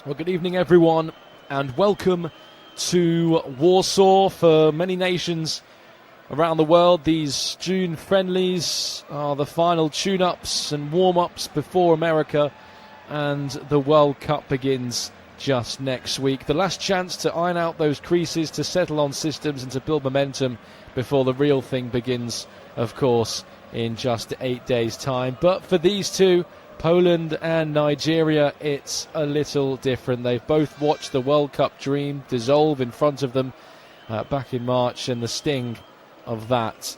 Well, good evening, everyone, and welcome to Warsaw. For many nations around the world, these June friendlies are the final tune-ups and warm-ups before America and the World Cup begins just next week. The last chance to iron out those creases, to settle on systems and to build momentum before the real thing begins, of course, in just 8 days' time. But for these two, Poland and Nigeria, it's a little different. They've both watched the World Cup dream dissolve in front of them back in March, and the sting of that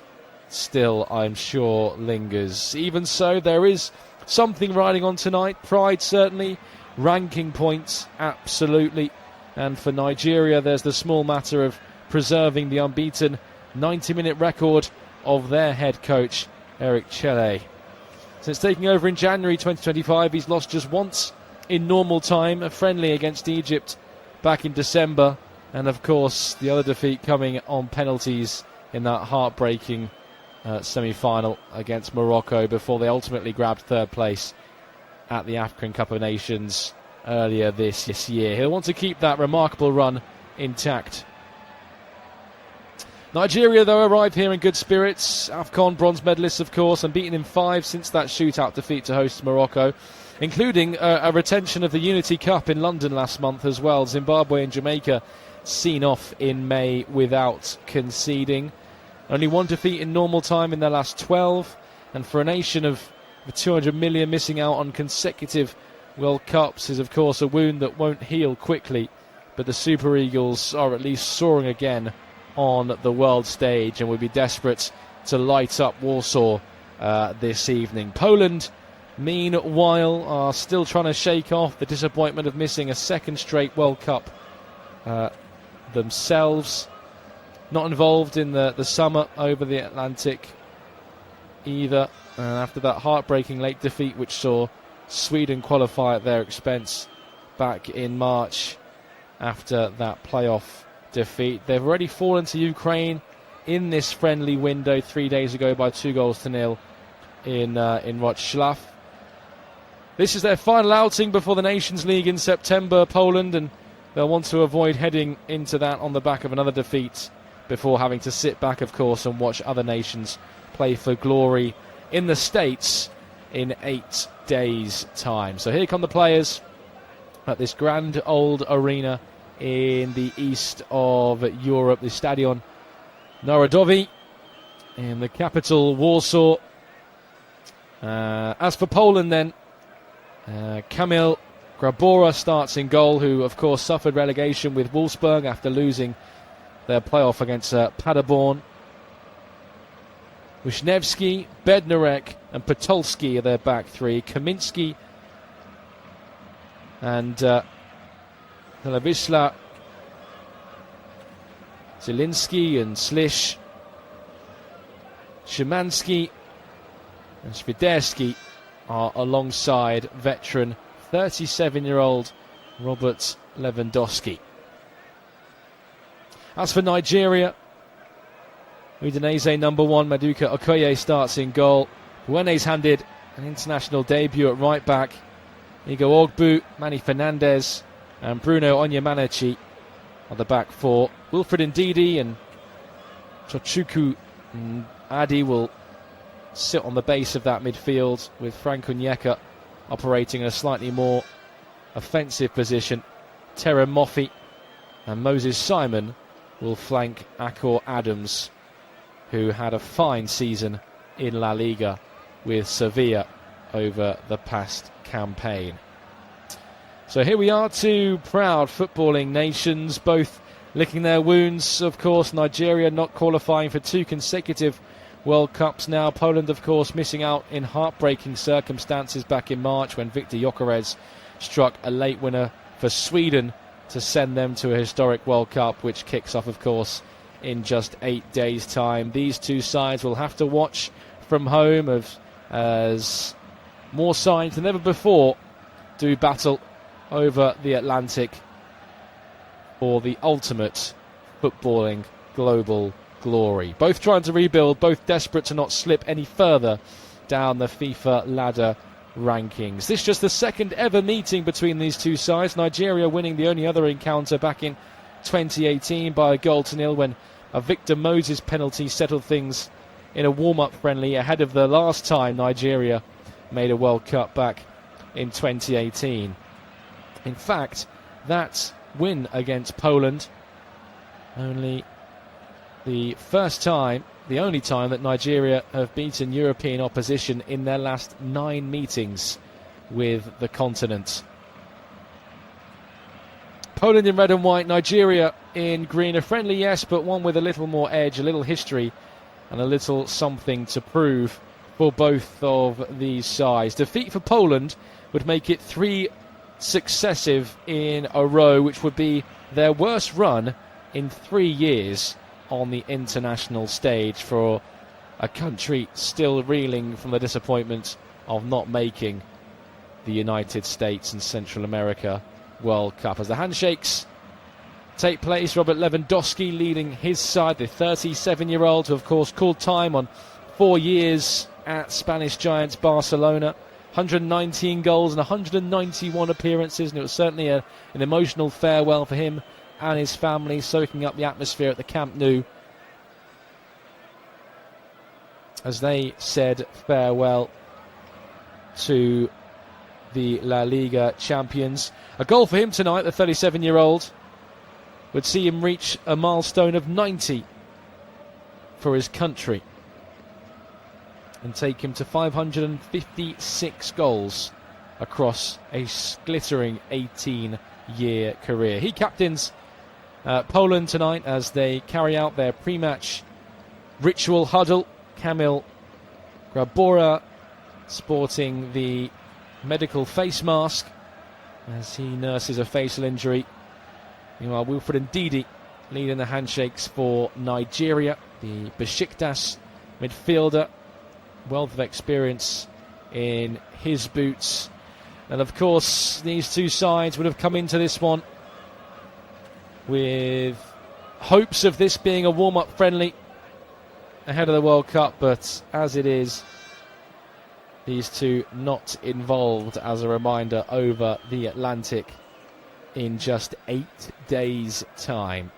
still, I'm sure, lingers. Even so, there is something riding on tonight. Pride, certainly. Ranking points, absolutely. And for Nigeria, there's the small matter of preserving the unbeaten 90-minute record of their head coach, Eric Chelle. Since taking over in January 2025, he's lost just once in normal time, a friendly against Egypt back in December, and of course the other defeat coming on penalties in that heartbreaking semi-final against Morocco before they ultimately grabbed third place at the African Cup of Nations earlier this year. He'll want to keep that remarkable run intact. Nigeria, though, arrive here in good spirits. AFCON bronze medalists, of course, and beaten in 5 since that shootout defeat to host Morocco, including a retention of the Unity Cup in London last month as well. Zimbabwe and Jamaica seen off in May without conceding. Only one defeat in normal time in their last 12, and for a nation of 200 million missing out on consecutive World Cups is, of course, a wound that won't heal quickly. But the Super Eagles are at least soaring again on the world stage and will be desperate to light up Warsaw this evening. Poland, meanwhile, are still trying to shake off the disappointment of missing a second straight World Cup themselves. Not involved in the summer over the Atlantic either. And after that heartbreaking late defeat, which saw Sweden qualify at their expense back in March after that playoff defeat, they've already fallen to Ukraine in this friendly window 3 days ago by 2-0 in Wrocław. This is their final outing before the Nations League in September, Poland, and they'll want to avoid heading into that on the back of another defeat before having to sit back, of course, and watch other nations play for glory in the States in 8 days' time. So here come the players at this grand old arena in the east of Europe, the Stadion Narodowy in the capital, Warsaw. As for Poland then, Kamil Grabora starts in goal, who of course suffered relegation with Wolfsburg after losing their playoff against Paderborn. Wisniewski, Bednarek and Podolski are their back three. Kaminski and Televisla, Zielinski and Slish, Szymanski and Świderski are alongside veteran 37-year-old Robert Lewandowski. As for Nigeria, Udinese number 1 Maduka Okoye starts in goal. Buene's handed an international debut at right back. Igo Ogbu, Manny Fernandez and Bruno Onyemanechi are the back four. Wilfred Ndidi and Tochukwu Adi will sit on the base of that midfield, with Frank Onyeka operating in a slightly more offensive position. Terem Moffi and Moses Simon will flank Akor Adams, who had a fine season in La Liga with Sevilla over the past campaign. So here we are, two proud footballing nations, both licking their wounds. Of course, Nigeria not qualifying for 2 consecutive World Cups now. Poland, of course, missing out in heartbreaking circumstances back in March when Victor Gyökeres struck a late winner for Sweden to send them to a historic World Cup, which kicks off, of course, in just 8 days' time. These two sides will have to watch from home as more sides than ever before do battle over the Atlantic for the ultimate footballing global glory. Both trying to rebuild, both desperate to not slip any further down the FIFA ladder rankings. This is just the second ever meeting between these two sides. Nigeria winning the only other encounter back in 2018 by a 0-0 when a Victor Moses penalty settled things in a warm-up friendly ahead of the last time Nigeria made a World Cup back in 2018. In fact, that win against Poland, only the only time that Nigeria have beaten European opposition in their last 9 meetings with the continent. Poland in red and white, Nigeria in green. A friendly, yes, but one with a little more edge, a little history, and a little something to prove for both of these sides. Defeat for Poland would make it 3 successive in a row, which would be their worst run in 3 years on the international stage for a country still reeling from the disappointment of not making the United States and Central America World Cup. As the handshakes take place, Robert Lewandowski leading his side, the 37-year-old who of course called time on 4 years at Spanish giants Barcelona. 119 goals and 191 appearances, and it was certainly an emotional farewell for him and his family, soaking up the atmosphere at the Camp Nou as they said farewell to the La Liga champions. A goal for him tonight, the 37-year-old, would see him reach a milestone of 90 for his country and take him to 556 goals across a glittering 18-year career. He captains Poland tonight as they carry out their pre-match ritual huddle. Kamil Grabora sporting the medical face mask as he nurses a facial injury. Meanwhile, Wilfred Ndidi leading the handshakes for Nigeria, the Besiktas midfielder. Wealth of experience in his boots. And of course, these two sides would have come into this one with hopes of this being a warm-up friendly ahead of the World Cup, but as it is, these two not involved, as a reminder, over the Atlantic in just 8 days' time.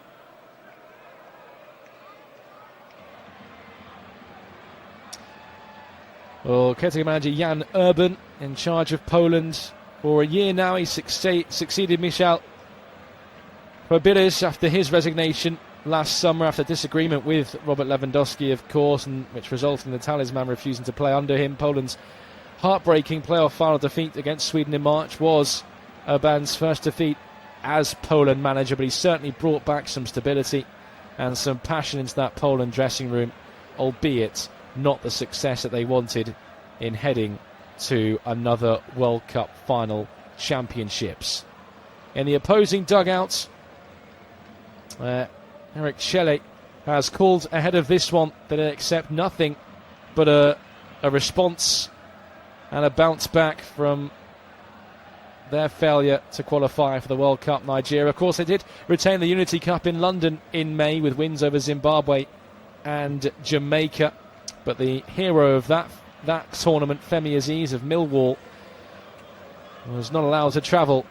Well, caretaker manager Jan Urban in charge of Poland for a year now. He succeeded Michał Probierz after his resignation last summer after disagreement with Robert Lewandowski, of course, and which resulted in the talisman refusing to play under him. Poland's heartbreaking playoff final defeat against Sweden in March was Urban's first defeat as Poland manager, but he certainly brought back some stability and some passion into that Poland dressing room, albeit not the success that they wanted in heading to another World Cup final championships. In the opposing dugouts, Eric Shelley has called ahead of this one that they accept nothing but a response and a bounce back from their failure to qualify for the World Cup. Nigeria, of course, they did retain the Unity Cup in London in May with wins over Zimbabwe and Jamaica. But the hero of that tournament, Femi Aziz of Millwall, was not allowed to travel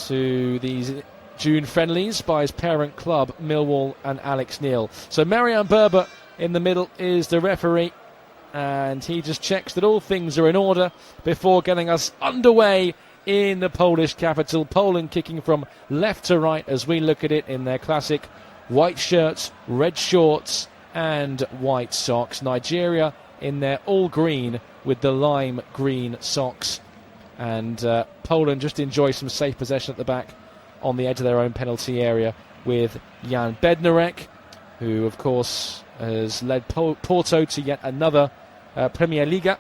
to these June friendlies by his parent club, Millwall and Alex Neil. So Marian Berber in the middle is the referee, and he just checks that all things are in order before getting us underway in the Polish capital. Poland kicking from left to right as we look at it in their classic white shirts, red shorts and white socks. Nigeria in their all green with the lime green socks. And Poland just enjoy some safe possession at the back on the edge of their own penalty area with Jan Bednarek, who of course has led Porto to yet another Premier Liga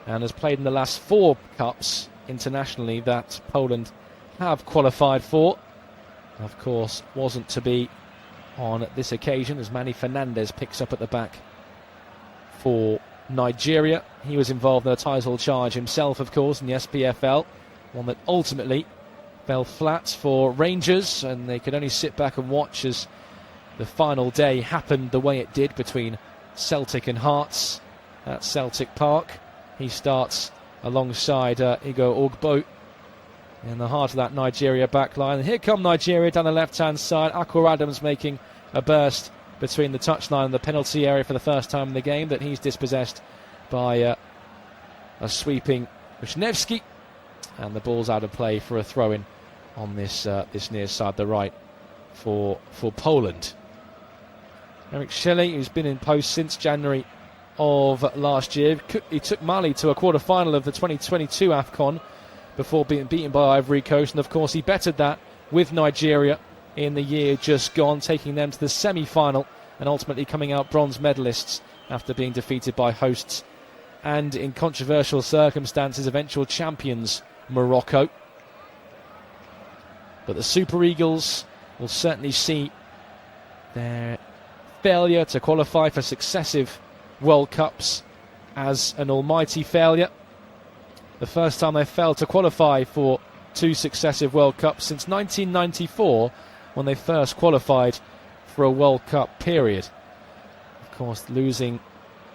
and has played in the last 4 cups internationally that Poland have qualified for. Of course, wasn't to be on this occasion as Manny Fernandez picks up at the back for Nigeria. He was involved in a title charge himself, of course, in the SPFL, one that ultimately fell flat for Rangers, and they could only sit back and watch as the final day happened the way it did between Celtic and Hearts at Celtic Park. He starts alongside Igor Ogbo in the heart of that Nigeria backline. And here come Nigeria down the left-hand side. Akor Adams making a burst between the touchline and the penalty area for the first time in the game, that he's dispossessed by a sweeping Wisniewski, and the ball's out of play for a throw-in on this near side, the right, for Poland. Eric Shelley, who's been in post since January of last year, he took Mali to a quarter-final of the 2022 AFCON before being beaten by Ivory Coast, and of course he bettered that with Nigeria in the year just gone, taking them to the semi-final and ultimately coming out bronze medalists after being defeated by hosts and, in controversial circumstances, eventual champions Morocco. But the Super Eagles will certainly see their failure to qualify for successive World Cups as an almighty failure. The first time they failed to qualify for 2 successive World Cups since 1994, when they first qualified for a World Cup period. Of course, losing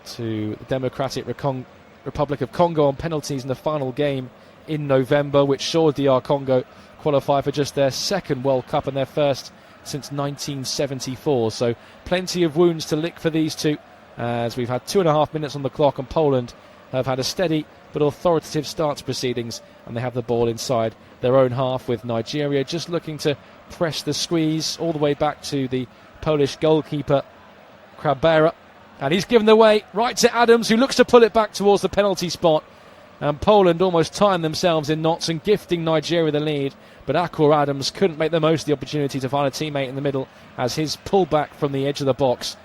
to the Democratic Republic of Congo on penalties in the final game in November, which saw DR Congo qualify for just their second World Cup and their first since 1974. So plenty of wounds to lick for these two, as we've had 2.5 minutes on the clock, and Poland have had a steady but authoritative start to proceedings, and they have the ball inside their own half, with Nigeria just looking to press the squeeze all the way back to the Polish goalkeeper Krabera, and he's given the way right to Adams, who looks to pull it back towards the penalty spot, and Poland almost tying themselves in knots and gifting Nigeria the lead, but Akor Adams couldn't make the most of the opportunity to find a teammate in the middle, as his pullback from the edge of the box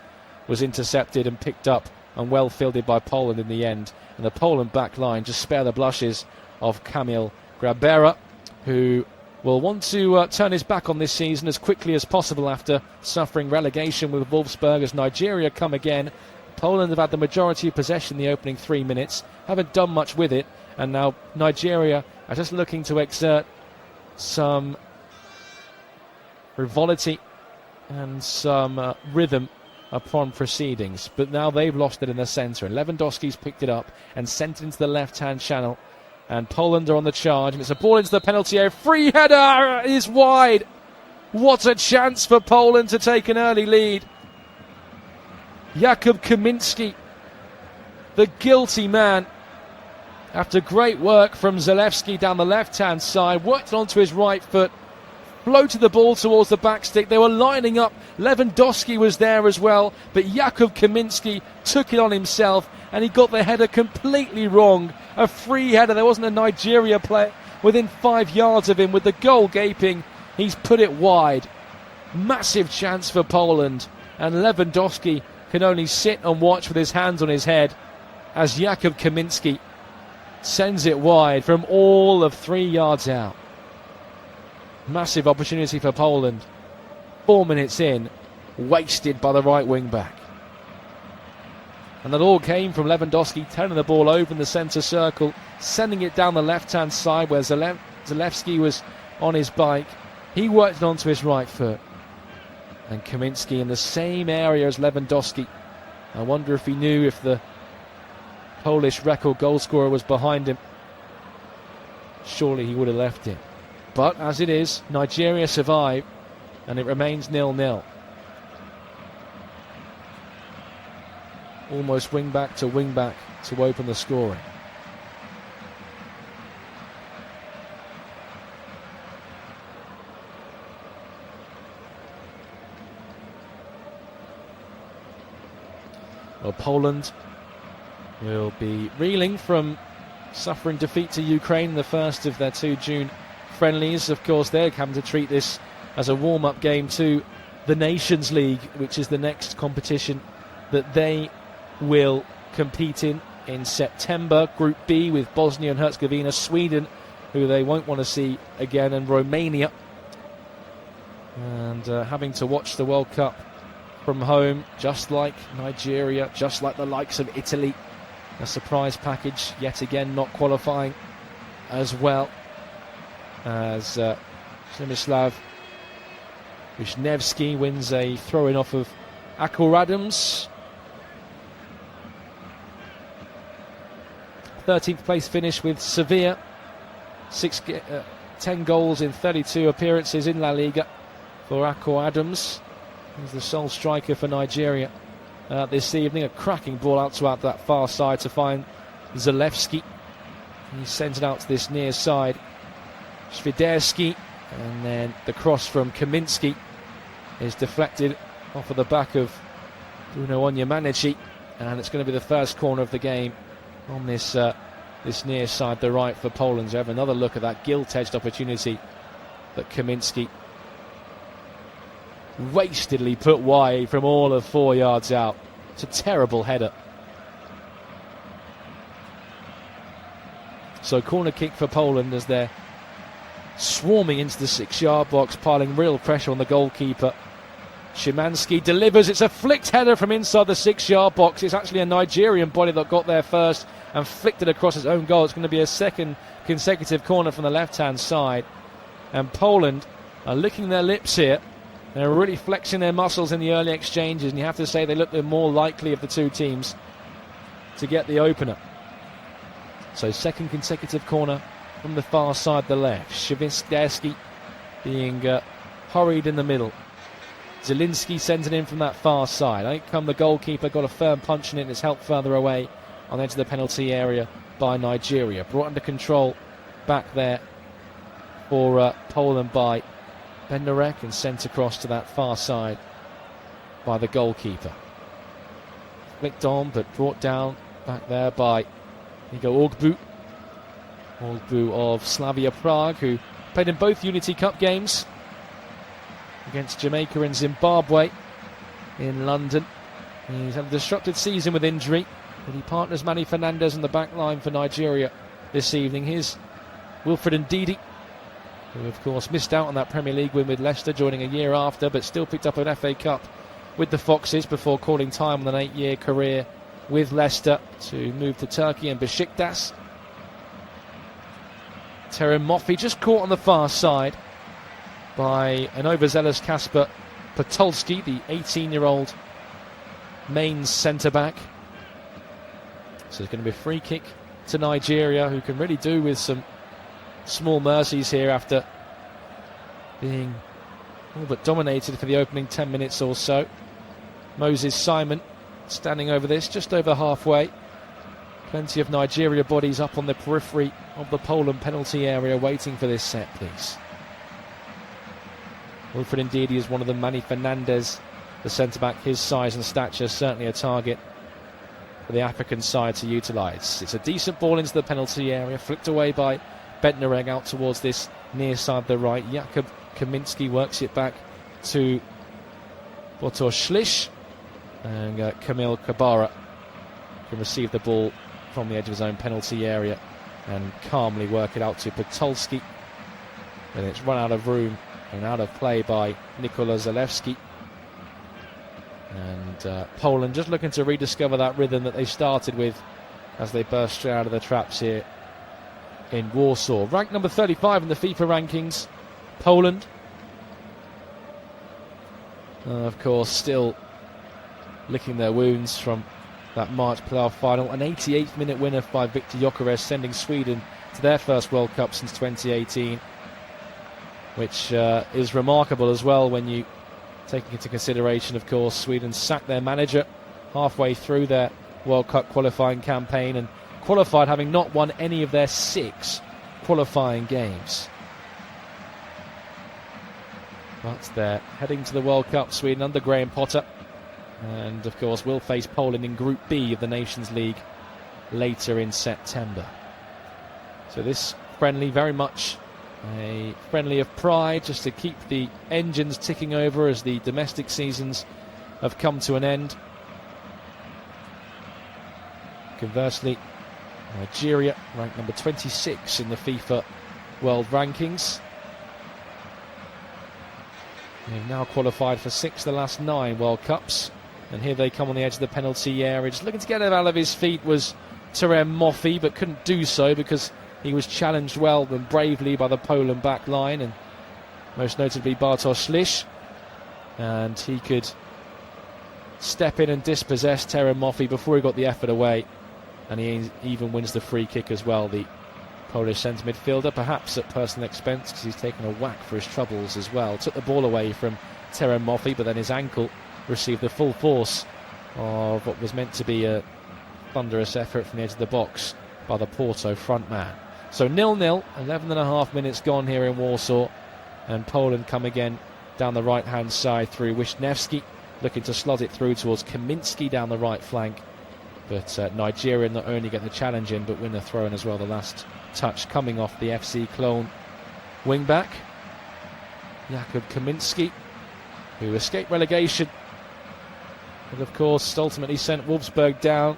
was intercepted and picked up and well fielded by Poland in the end. And the Poland back line just spare the blushes of Kamil Grabera, who will want to turn his back on this season as quickly as possible after suffering relegation with Wolfsburg, as Nigeria come again. Poland have had the majority of possession in the opening 3 minutes, haven't done much with it, and now Nigeria are just looking to exert some frivolity and some rhythm upon proceedings, but now they've lost it in the centre, and Lewandowski's picked it up and sent it into the left-hand channel, and Poland are on the charge, and it's a ball into the penalty area. Free header is wide. What a chance for Poland to take an early lead. Jakub Kaminski, the guilty man, after great work from Zalewski down the left-hand side, worked onto his right foot, floated the ball towards the back stick. They were lining up. Lewandowski was there as well, but Jakub Kaminski took it on himself, and he got the header completely wrong. A free header. There wasn't a Nigeria player within 5 yards of him. With the goal gaping, he's put it wide. Massive chance for Poland, and Lewandowski can only sit and watch with his hands on his head as Jakub Kaminski sends it wide from all of 3 yards out. Massive opportunity for Poland. 4 minutes in, wasted by the right wing back. And that all came from Lewandowski turning the ball over in the centre circle, sending it down the left-hand side where Zalewski was on his bike. He worked it onto his right foot. And Kaminski in the same area as Lewandowski. I wonder if he knew if the Polish record goalscorer was behind him. Surely he would have left it. But as it is, Nigeria survive, and it remains 0-0. Almost wing-back to open the scoring. Well, Poland will be reeling from suffering defeat to Ukraine in the first of their 2 June friendlies. Of course, they're having to treat this as a warm-up game to the Nations League, which is the next competition that they will compete in September. Group B with Bosnia and Herzegovina, Sweden, who they won't want to see again, and Romania. And having to watch the World Cup from home, just like Nigeria, just like the likes of Italy. A surprise package, yet again not qualifying as well as Przemysław Wisniewski wins a throw-in off of Akor Adams. 13th place finish with Sevilla. 10 goals in 32 appearances in La Liga for Akko Adams. He's the sole striker for Nigeria this evening. A cracking ball out that far side to find Zalewski. He sends it out to this near side. Świderski, and then the cross from Kaminski is deflected off of the back of Bruno Onyemanichi, and it's going to be the first corner of the game on this near side, the right, for Poland. So have another look at that gilt-edged opportunity that Kaminski wastedly put wide from all of 4 yards out. It's a terrible header. So corner kick for Poland as they're swarming into the 6-yard box, piling real pressure on the goalkeeper. Szymanski delivers. It's a flicked header from inside the 6-yard box. It's actually a Nigerian body that got there first and flicked it across his own goal. It's going to be a second consecutive corner from the left-hand side. And Poland are licking their lips here. They're really flexing their muscles in the early exchanges, and you have to say they look the more likely of the two teams to get the opener. So second consecutive corner from the far side, the left. Świderski being hurried in the middle. Zielinski sends it in from that far side. Out come the goalkeeper, got a firm punch in it, and it's helped further away on the edge of the penalty area by Nigeria. Brought under control back there for Poland by Bednarek, and sent across to that far side by the goalkeeper. Flicked on, but brought down back there by Igo Ogbu. Ogbu of Slavia Prague, who played in both Unity Cup games against Jamaica and Zimbabwe in London. He's had a disrupted season with injury, but he partners Manny Fernandez on the back line for Nigeria this evening. Here's Wilfred Ndidi, who of course missed out on that Premier League win with Leicester, joining a year after, but still picked up an FA Cup with the Foxes before calling time on an 8-year career with Leicester to move to Turkey and Besiktas. Terem Moffi just caught on the far side by an overzealous Kasper Potolski, the 18-year-old Mainz centre-back. So it's going to be a free kick to Nigeria, who can really do with some small mercies here after being all but dominated for the opening 10 minutes or so. Moses Simon standing over this, just over halfway. Plenty of Nigeria bodies up on the periphery of the Poland penalty area waiting for this set piece. Wilfred Ndidi is one of them. Manny Fernandez, the centre-back, his size and stature, certainly a target for the African side to utilise. It's a decent ball into the penalty area, flicked away by Bednarek out towards this near side, the right. Jakub Kaminski works it back to Botor Schlisch, and Kamil Kabara can receive the ball from the edge of his own penalty area and calmly work it out to Potolski. And it's run out of room and out of play by Nikola Zalewski. And Poland just looking to rediscover that rhythm that they started with as they burst straight out of the traps here in Warsaw. Ranked number 35 in the FIFA rankings, Poland. Of course, still licking their wounds from that March playoff final. An 88th minute winner by Viktor Gyökeres, sending Sweden to their first World Cup since 2018, which is remarkable as well when you take into consideration, of course, Sweden sacked their manager halfway through their World Cup qualifying campaign and qualified having not won any of their 6 qualifying games. But they're heading to the World Cup, Sweden, under Graham Potter, and of course will face Poland in Group B of the Nations League later in September. So this friendly, very much a friendly of pride, just to keep the engines ticking over as the domestic seasons have come to an end. Conversely, Nigeria ranked number 26 in the FIFA World Rankings. They've now qualified for 6 of the last 9 World Cups. And here they come on the edge of the penalty area. Just looking to get it out of his feet was Terem Moffi, but couldn't do so because he was challenged well and bravely by the Poland back line, and most notably Bartosz Schlisch. And he could step in and dispossess Terem Moffi before he got the effort away. and he even wins the free kick as well, the Polish centre midfielder, perhaps at personal expense because he's taken a whack for his troubles as well. Took the ball away from Terem Moffi, but then his ankle received the full force of what was meant to be a thunderous effort from the edge of the box by the Porto front man. So 0-0, 11.5 minutes gone here in Warsaw, and Poland come again down the right hand side through Wisniewski, looking to slot it through towards Kaminski down the right flank, but Nigeria not only get the challenge in but win the throw in as well. The last touch coming off the FC Cologne wing back Jakub Kaminski, who escaped relegation but of course ultimately sent Wolfsburg down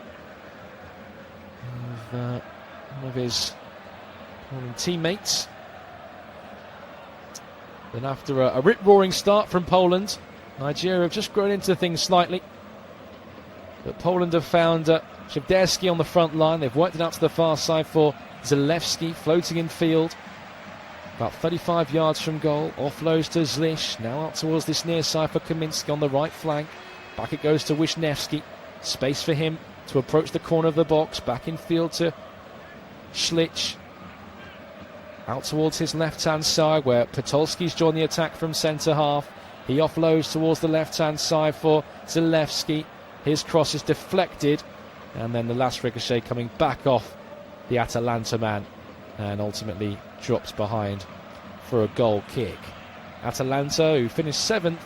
with one of his teammates. Then after a rip-roaring start from Poland, Nigeria have just grown into things slightly, but Poland have found Szewderski on the front line. They've worked it out to the far side for Zalewski, floating in field about 35 yards from goal. Offloads to Zlish, now out towards this near side for Kaminski on the right flank. Back it goes to Wisniewski, space for him to approach the corner of the box. Back in field to Schlich, out towards his left hand side where Podolski's joined the attack from centre half. He offloads towards the left hand side for Zalewski. His cross is deflected, and then the last ricochet coming back off the Atalanta man and ultimately drops behind for a goal kick. Atalanta, who finished 7th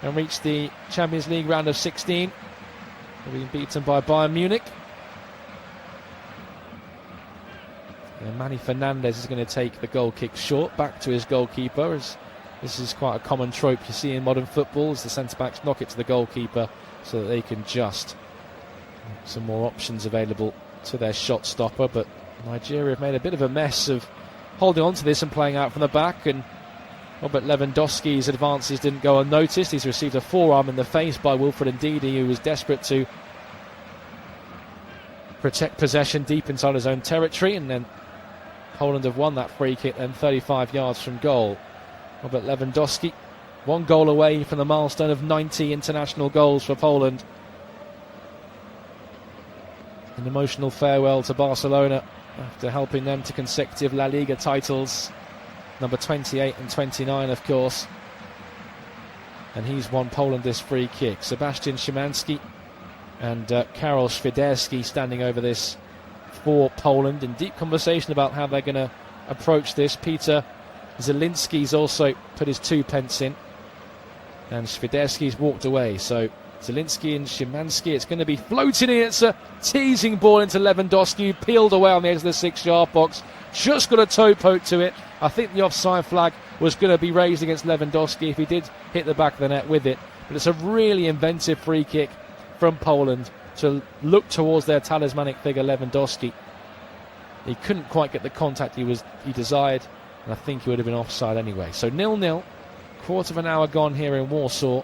and reached the Champions League round of 16, being beaten by Bayern Munich. And Manny Fernandez is going to take the goal kick short back to his goalkeeper, as this is quite a common trope you see in modern football, as the centre-backs knock it to the goalkeeper so that they can just some more options available to their shot stopper. But Nigeria have made a bit of a mess of holding on to this and playing out from the back, and Robert Lewandowski's advances didn't go unnoticed. He's received a forearm in the face by Wilfred Ndidi, who was desperate to protect possession deep inside his own territory, and then Poland have won that free kick then 35 yards from goal. Robert Lewandowski, 1 goal away from the milestone of 90 international goals for Poland. An emotional farewell to Barcelona after helping them to consecutive La Liga titles, number 28 and 29 of course, and he's won Poland this free kick. Sebastian Szymanski and Karol Świderski standing over this for Poland in deep conversation about how they're going to approach this. Peter Zielinski's also put his 2 pence in, and Świderski's walked away. So Zielinski and Szymanski, it's going to be floating in. It's a teasing ball into Lewandowski, who peeled away on the edge of the 6-yard box. Just got a toe poke to it. I think the offside flag was going to be raised against Lewandowski if he did hit the back of the net with it. But it's a really inventive free kick from Poland to look towards their talismanic figure Lewandowski. He couldn't quite get the contact he desired, and I think he would have been offside anyway. So 0-0, quarter of an hour gone here in Warsaw,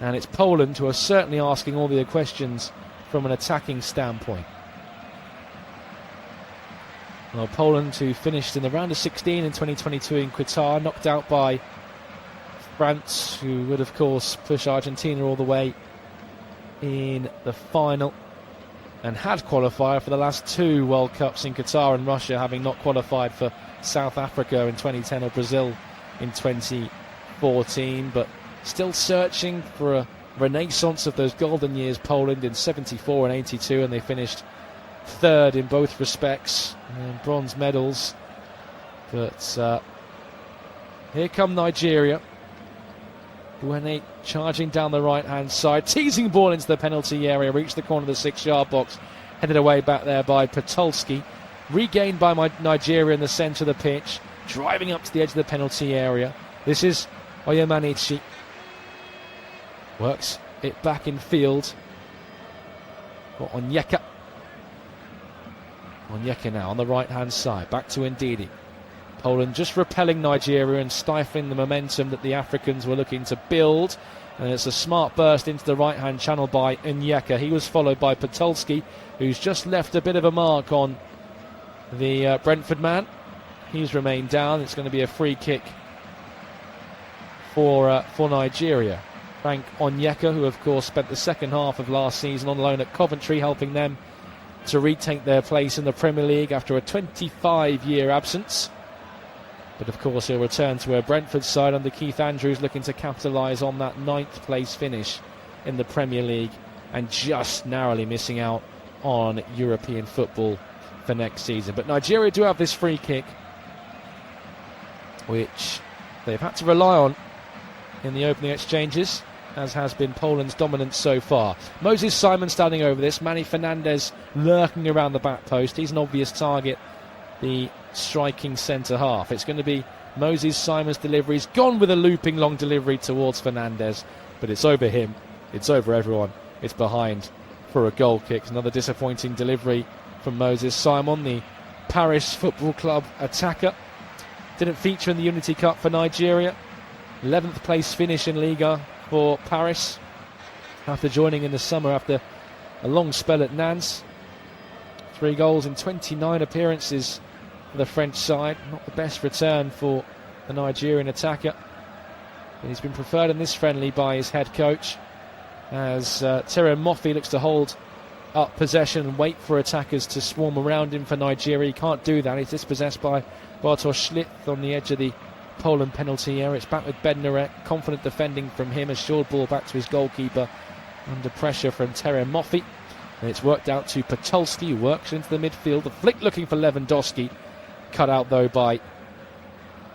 and it's Poland who are certainly asking all the questions from an attacking standpoint. Well, Poland, who finished in the round of 16 in 2022 in Qatar, knocked out by France, who would of course push Argentina all the way in the final, and had qualified for the last 2 World Cups in Qatar and Russia, having not qualified for South Africa in 2010 or Brazil in 2014, but still searching for a renaissance of those golden years. Poland in 74 and 82, and they finished 3rd in both respects, and bronze medals. But here come Nigeria. Buene charging down the right hand side, teasing ball into the penalty area, reached the corner of the 6-yard box, headed away back there by Podolski, regained by Nigeria in the centre of the pitch, driving up to the edge of the penalty area. This is Oyemanichi, works it back in field for Onyeka. Onyeka now on the right hand side, back to Ndidi. Poland just repelling Nigeria and stifling the momentum that the Africans were looking to build, and it's a smart burst into the right hand channel by Onyeka. He was followed by Podolski, who's just left a bit of a mark on the Brentford man. He's remained down. It's going to be a free kick for Nigeria. Frank Onyeka, who of course spent the second half of last season on loan at Coventry, helping them to retake their place in the Premier League after a 25-year absence. But of course he'll return to a Brentford side under Keith Andrews, looking to capitalise on that 9th place finish in the Premier League and just narrowly missing out on European football for next season. But Nigeria do have this free kick, which they've had to rely on in the opening exchanges, as has been Poland's dominance so far. Moses Simon standing over this. Manny Fernandez lurking around the back post. He's an obvious target, the striking centre-half. It's going to be Moses Simon's delivery. He's gone with a looping long delivery towards Fernandez, but it's over him. It's over everyone. It's behind for a goal kick. Another disappointing delivery from Moses Simon, the Paris Football Club attacker. Didn't feature in the Unity Cup for Nigeria. 11th place finish in Liga for Paris after joining in the summer after a long spell at Nantes. 3 goals in 29 appearances for the French side. Not the best return for the Nigerian attacker, but he's been preferred in this friendly by his head coach, as Terry Moffi looks to hold up possession and wait for attackers to swarm around him for Nigeria. He can't do that. He's dispossessed by Bartosz Schlitt on the edge of the Poland penalty area. It's back with Bednarek. Confident defending from him. A short ball back to his goalkeeper under pressure from Terry Moffi. And it's worked out to Patulski, who works into the midfield. The flick looking for Lewandowski. Cut out though by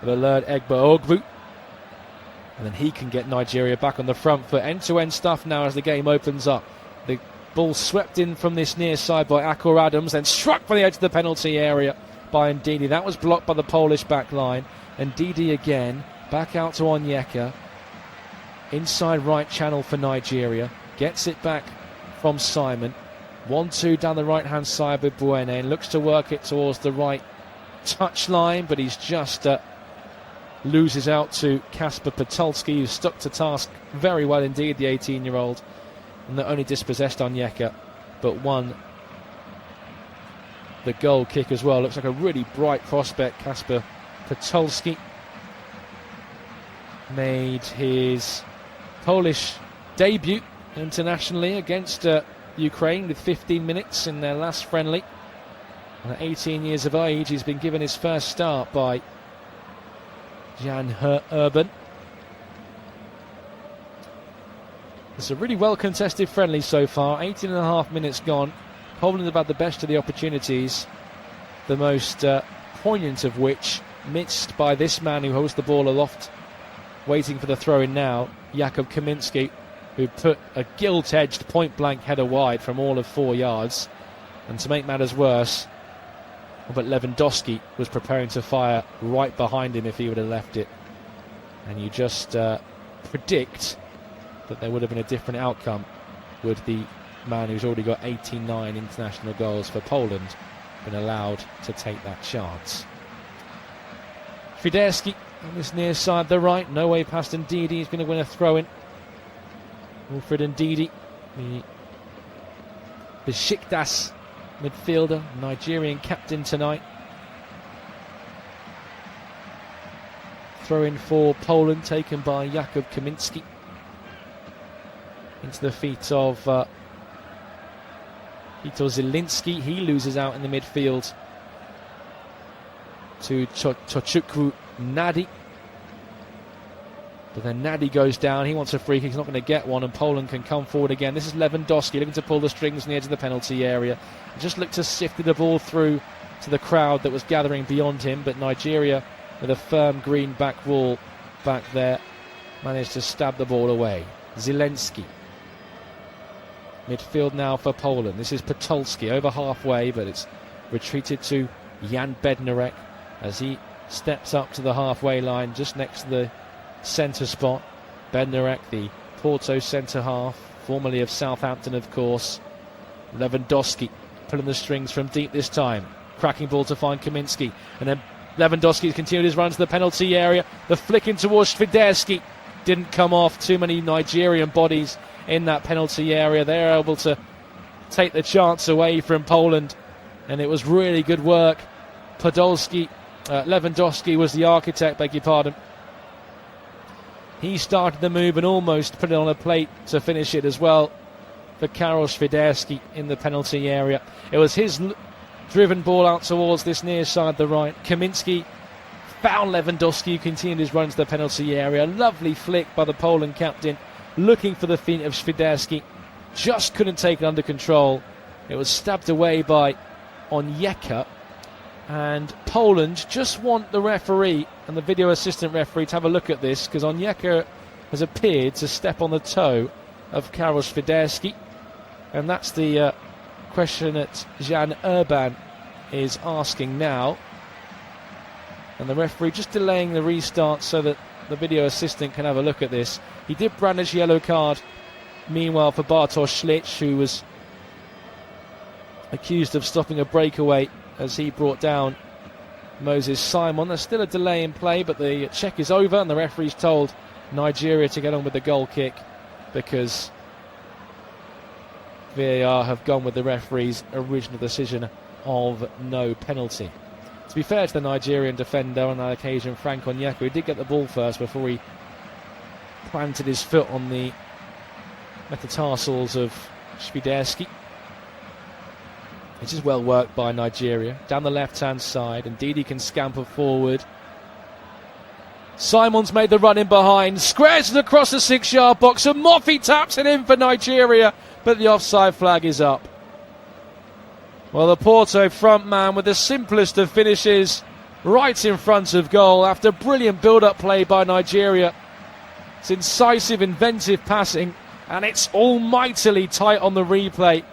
Valerd Egba-Ogbu. And then he can get Nigeria back on the front foot. End-to-end stuff now as the game opens up. The ball swept in from this near side by Akor Adams, then struck from the edge of the penalty area by Ndidi. That was blocked by the Polish back line. Ndidi again, back out to Onyeka. Inside right channel for Nigeria. Gets it back from Simon. 1-2 down the right-hand side with Buene, and looks to work it towards the right touch line, but he's just loses out to Kasper Patulski, who stuck to task very well indeed, the 18-year-old, and not only dispossessed Onyeka, but won the goal kick as well. Looks like a really bright prospect. Kasper Patulski made his Polish debut internationally against Ukraine with 15 minutes in their last friendly. And at 18 years of age, he's been given his first start by Jan Urban. It's a really well contested friendly so far. 18.5 minutes gone. Poland have had the best of the opportunities, the most poignant of which missed by this man who holds the ball aloft, waiting for the throw-in now, Jakub Kaminski, who put a gilt-edged point-blank header wide from all of 4 yards. And to make matters worse, but Lewandowski was preparing to fire right behind him if he would have left it. And you just predict that there would have been a different outcome with the man who's already got 89 international goals for Poland been allowed to take that chance. Fiderski on this near side, the right, no way past Ndidi. He's going to win a throw-in. Wilfred Ndidi, the Besiktas midfielder, Nigerian captain tonight. Throw-in for Poland, taken by Jakub Kaminski. Into the feet of Vito Zielinski. He loses out in the midfield to Tochukwu Nadi. But then Nadi goes down. He wants a free kick. He's not going to get one, and Poland can come forward again. This is Lewandowski looking to pull the strings on the edge of the penalty area. He just looked to sift the ball through to the crowd that was gathering beyond him, but Nigeria, with a firm green back wall back there, managed to stab the ball away. Zielinski. Midfield now for Poland. This is Patulski over halfway, but it's retreated to Jan Bednarek as he steps up to the halfway line just next to the centre spot. Bednarek, the Porto centre half, formerly of Southampton of course. Lewandowski pulling the strings from deep this time. Cracking ball to find Kaminski, and then Lewandowski continued his run to the penalty area. The flick in towards Fiderski didn't come off. Too many Nigerian bodies in that penalty area. They're able to take the chance away from Poland, and it was really good work. Lewandowski was the architect, beg your pardon. He started the move and almost put it on a plate to finish it as well. for Karol Świderski in the penalty area. It was his driven ball out towards this near side, the right. Kaminski found Lewandowski, who continued his run to the penalty area. Lovely flick by the Poland captain, looking for the feet of Świderski. Just couldn't take it under control. It was stabbed away by Onyeka. And Poland just want the referee and the video assistant referee to have a look at this, because Onyeka has appeared to step on the toe of Karol Świderski. And that's the question that Jan Urban is asking now. And the referee just delaying the restart so that the video assistant can have a look at this. He did brandish a yellow card, meanwhile, for Bartosz Śledź, who was accused of stopping a breakaway as he brought down Moses Simon. There's still a delay in play, but the check is over and the referee's told Nigeria to get on with the goal kick, because VAR have gone with the referee's original decision of no penalty. To be fair to the Nigerian defender on that occasion, Frank Onyeka, he did get the ball first before he planted his foot on the metatarsals of Świderski. It is well worked by Nigeria. Down the left-hand side, indeed he can scamper forward. Simon's made the run in behind, squares it across the 6-yard box, and Moffi taps it in for Nigeria, but the offside flag is up. Well, the Porto front man with the simplest of finishes right in front of goal after brilliant build-up play by Nigeria. It's incisive, inventive passing, and it's almightily tight on the replay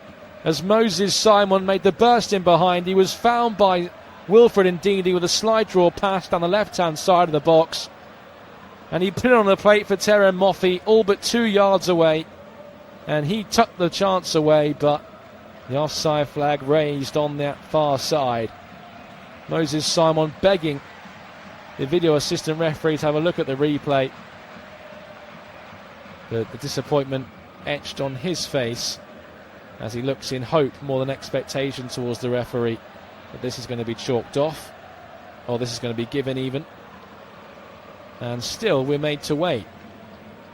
as Moses Simon made the burst in behind. He was found by Wilfred Ndidi with a slide draw pass down the left-hand side of the box, and he put it on the plate for Terem Moffi, all but 2 yards away, and he tucked the chance away, but the offside flag raised on that far side. Moses Simon begging the video assistant referee to have a look at the replay. The disappointment etched on his face as he looks in hope more than expectation towards the referee that this is going to be chalked off, or this is going to be given even. And still we're made to wait.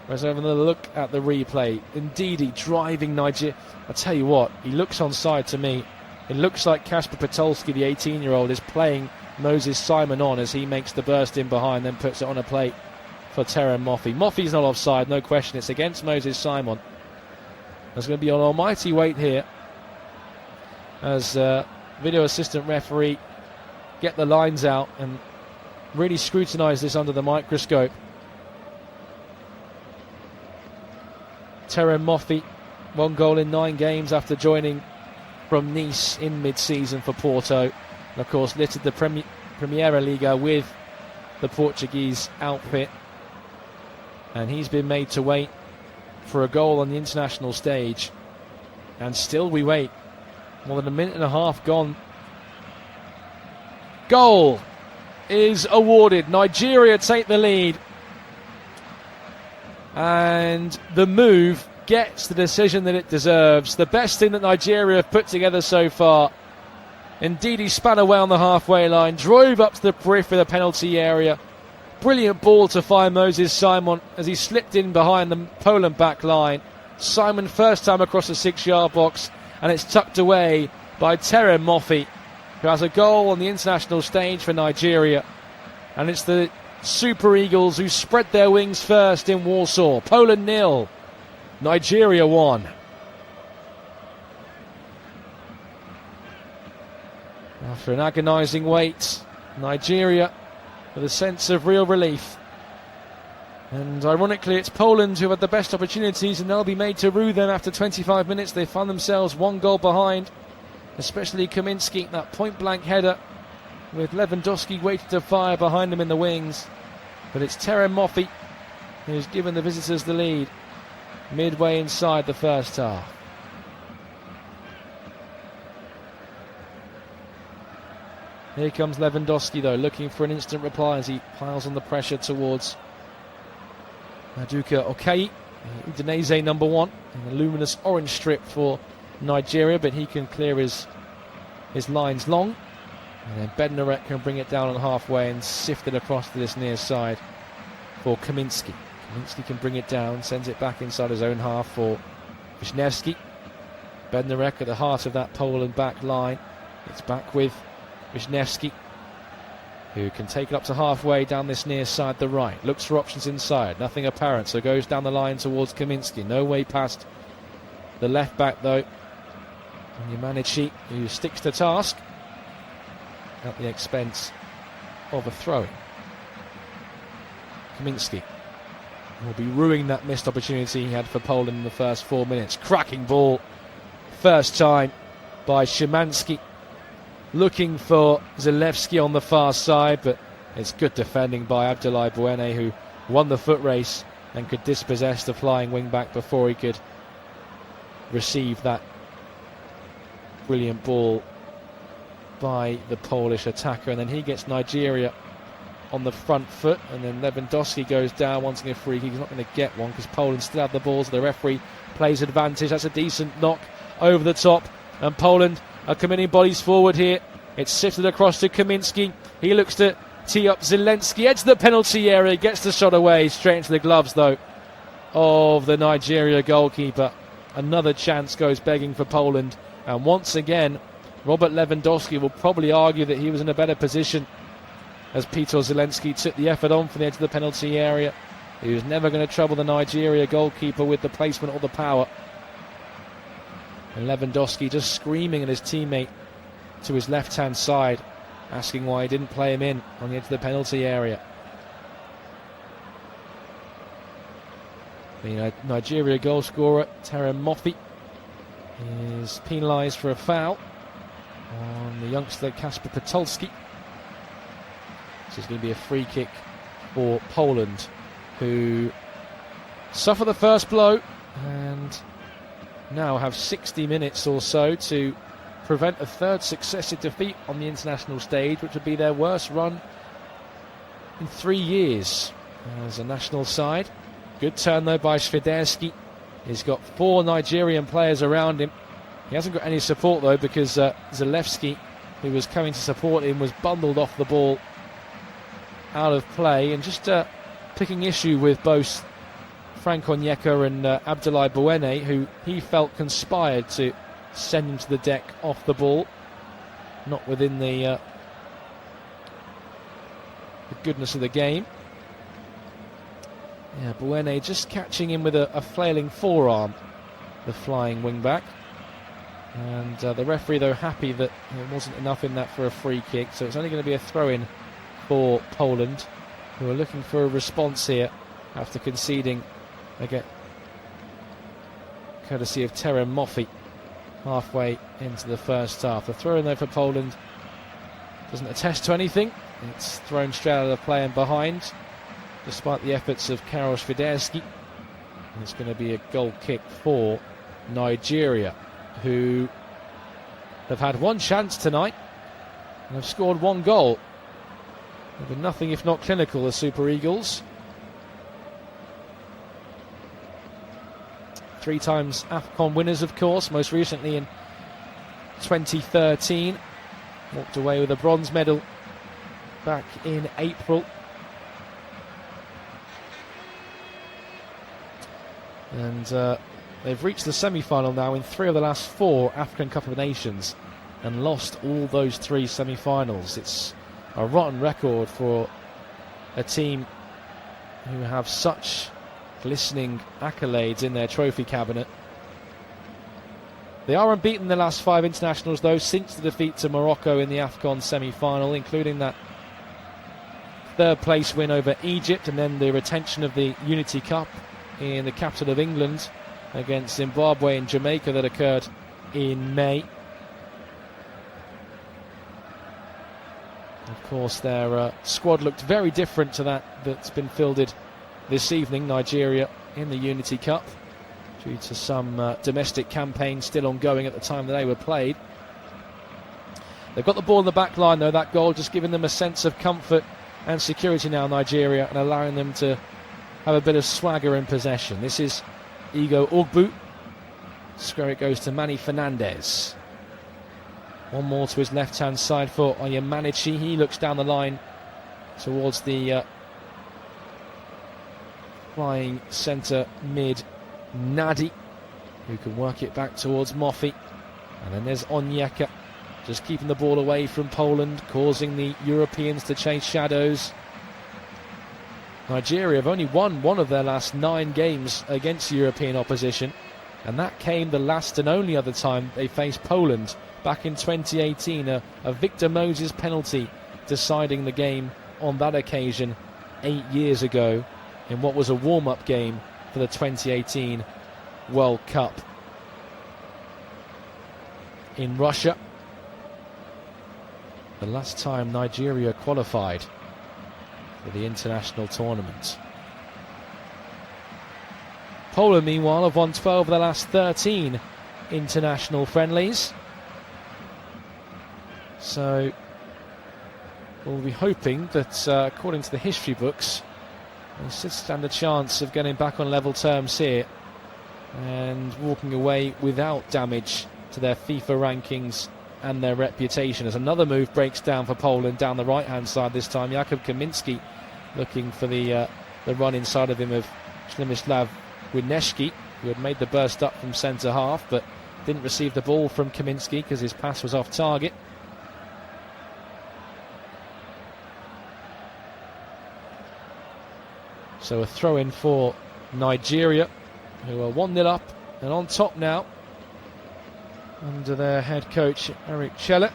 Whereas having another look at the replay, Ndidi driving Nigeria. I tell you what, he looks onside to me. It looks like Kasper Podolski, the 18-year-old, is playing Moses Simon on as he makes the burst in behind, then puts it on a plate for Terem Moffi. Moffi's not offside, no question. It's against Moses Simon. There's going to be an almighty wait here as video assistant referee get the lines out and really scrutinise this under the microscope. Terem Moffi, 1 goal in 9 games after joining from Nice in mid-season for Porto. And of course littered the Primeira Liga with the Portuguese outfit. And he's been made to wait for a goal on the international stage. And still we wait. More than a minute and a half gone. Goal is awarded. Nigeria take the lead. And the move gets the decision that it deserves. The best thing that Nigeria have put together so far. Indeed, he span away on the halfway line, drove up to the periphery of the penalty area. Brilliant ball to find Moses Simon as he slipped in behind the Poland back line. Simon first time across the 6-yard box, and it's tucked away by Terem Moffi, who has a goal on the international stage for Nigeria. And it's the Super Eagles who spread their wings first in Warsaw. Poland 0, Nigeria 1. After an agonising wait, Nigeria with a sense of real relief. And ironically, it's Poland who had the best opportunities, and they'll be made to rue them after 25 minutes. They found themselves 1 goal behind, especially Kaminski, that point-blank header with Lewandowski waiting to fire behind him in the wings. But it's Terem Moffi who's given the visitors the lead midway inside the first half. Here comes Lewandowski, though, looking for an instant reply as he piles on the pressure towards Maduka Okai, Udinese number 1, in the luminous orange strip for Nigeria, but he can clear his lines long. And then Bednarek can bring it down on halfway and sift it across to this near side for Kaminski. Kaminski can bring it down, sends it back inside his own half for Wisniewski. Bednarek at the heart of that Poland back line. It's back with Wisniewski, who can take it up to halfway down this near side, the right. Looks for options inside, nothing apparent, so goes down the line towards Kaminski. No way past the left back though. And Yamanichi, who sticks to task at the expense of a throw-in. Kaminski will be ruining that missed opportunity he had for Poland in the first 4 minutes. Cracking ball, first time by Szymanski, looking for Zalewski on the far side, but it's good defending by Abdoulaye Bouene, who won the foot race and could dispossess the flying wing-back before he could receive that brilliant ball by the Polish attacker. And then he gets Nigeria on the front foot, and then Lewandowski goes down wanting a free kick. He's not going to get one because Poland still have the ball, so the referee plays advantage. That's a decent knock over the top, and Poland are committing bodies forward here. It's sifted across to Kaminski. He looks to tee up Zelensky, edge of the penalty area, gets the shot away, straight into the gloves though of the Nigeria goalkeeper. Another chance goes begging for Poland, and once again Robert Lewandowski will probably argue that he was in a better position as Peter Zelensky took the effort on from the edge of the penalty area. He was never going to trouble the Nigeria goalkeeper with the placement or the power. And Lewandowski just screaming at his teammate to his left-hand side, asking why he didn't play him in on the edge of the penalty area. The Nigeria goal scorer, Terem Moffi, is penalised for a foul on the youngster Kasper Potolski. This is going to be a free kick for Poland, who suffer the first blow and now have 60 minutes or so to prevent a third successive defeat on the international stage, which would be their worst run in 3 years as a national side. Good turn though by Świderski. He's got 4 Nigerian players around him. He hasn't got any support though, because Zalewski, who was coming to support him, was bundled off the ball out of play, and just picking issue with both Frank Onyeka and Abdoulaye Bouene, who he felt conspired to send him to the deck off the ball, not within the goodness of the game. Yeah, Bouene just catching him with a flailing forearm, the flying wing-back. And the referee, though, happy that there wasn't enough in that for a free kick, so it's only going to be a throw-in for Poland, who are looking for a response here after conceding again, courtesy of Terem Moffi, halfway into the first half. The throw-in though for Poland doesn't attest to anything. It's thrown straight out of the play and behind, despite the efforts of Karol Świderski. And it's going to be a goal kick for Nigeria, who have had one chance tonight and have scored one goal. They've been nothing if not clinical, the Super Eagles. 3 times AFCON winners, of course, most recently in 2013. Walked away with a bronze medal back in April. And they've reached the semi-final now in 3 of the last 4 African Cup of Nations and lost all those 3 semi-finals. It's a rotten record for a team who have such glistening accolades in their trophy cabinet. They are unbeaten in the last 5 internationals though, since the defeat to Morocco in the AFCON semi-final, including that 3rd place win over Egypt, and then the retention of the Unity Cup in the capital of England against Zimbabwe and Jamaica that occurred in May. Of course, their squad looked very different to that's been fielded this evening, Nigeria in the Unity Cup, due to some domestic campaigns still ongoing at the time that they were played. They've got the ball in the back line though, that goal just giving them a sense of comfort and security now, Nigeria, and allowing them to have a bit of swagger in possession. This is Igo Ogbu. Square it goes to Manny Fernandez. One more to his left-hand side for Oyemanichi. He looks down the line towards the flying centre mid Nadi. who can work it back towards Moffey. And then there's Onyeka, just keeping the ball away from Poland, causing the Europeans to chase shadows. Nigeria have only won one of their last 9 games against European opposition, and that came the last and only other time they faced Poland back in 2018. A Victor Moses penalty deciding the game on that occasion 8 years ago in what was a warm-up game for the 2018 World Cup in Russia. The last time Nigeria qualified for the international tournament. Poland, meanwhile, have won 12 of the last 13 international friendlies. So we'll be hoping that, according to the history books, they should stand a chance of getting back on level terms here and walking away without damage to their FIFA rankings and their reputation. As another move breaks down for Poland down the right-hand side this time. Jakub Kaminski looking for the run inside of him of Przemysław Wineszki, who had made the burst up from centre-half but didn't receive the ball from Kaminski because his pass was off target. So a throw-in for Nigeria, who are 1-0 up and on top now under their head coach Eric Chelle,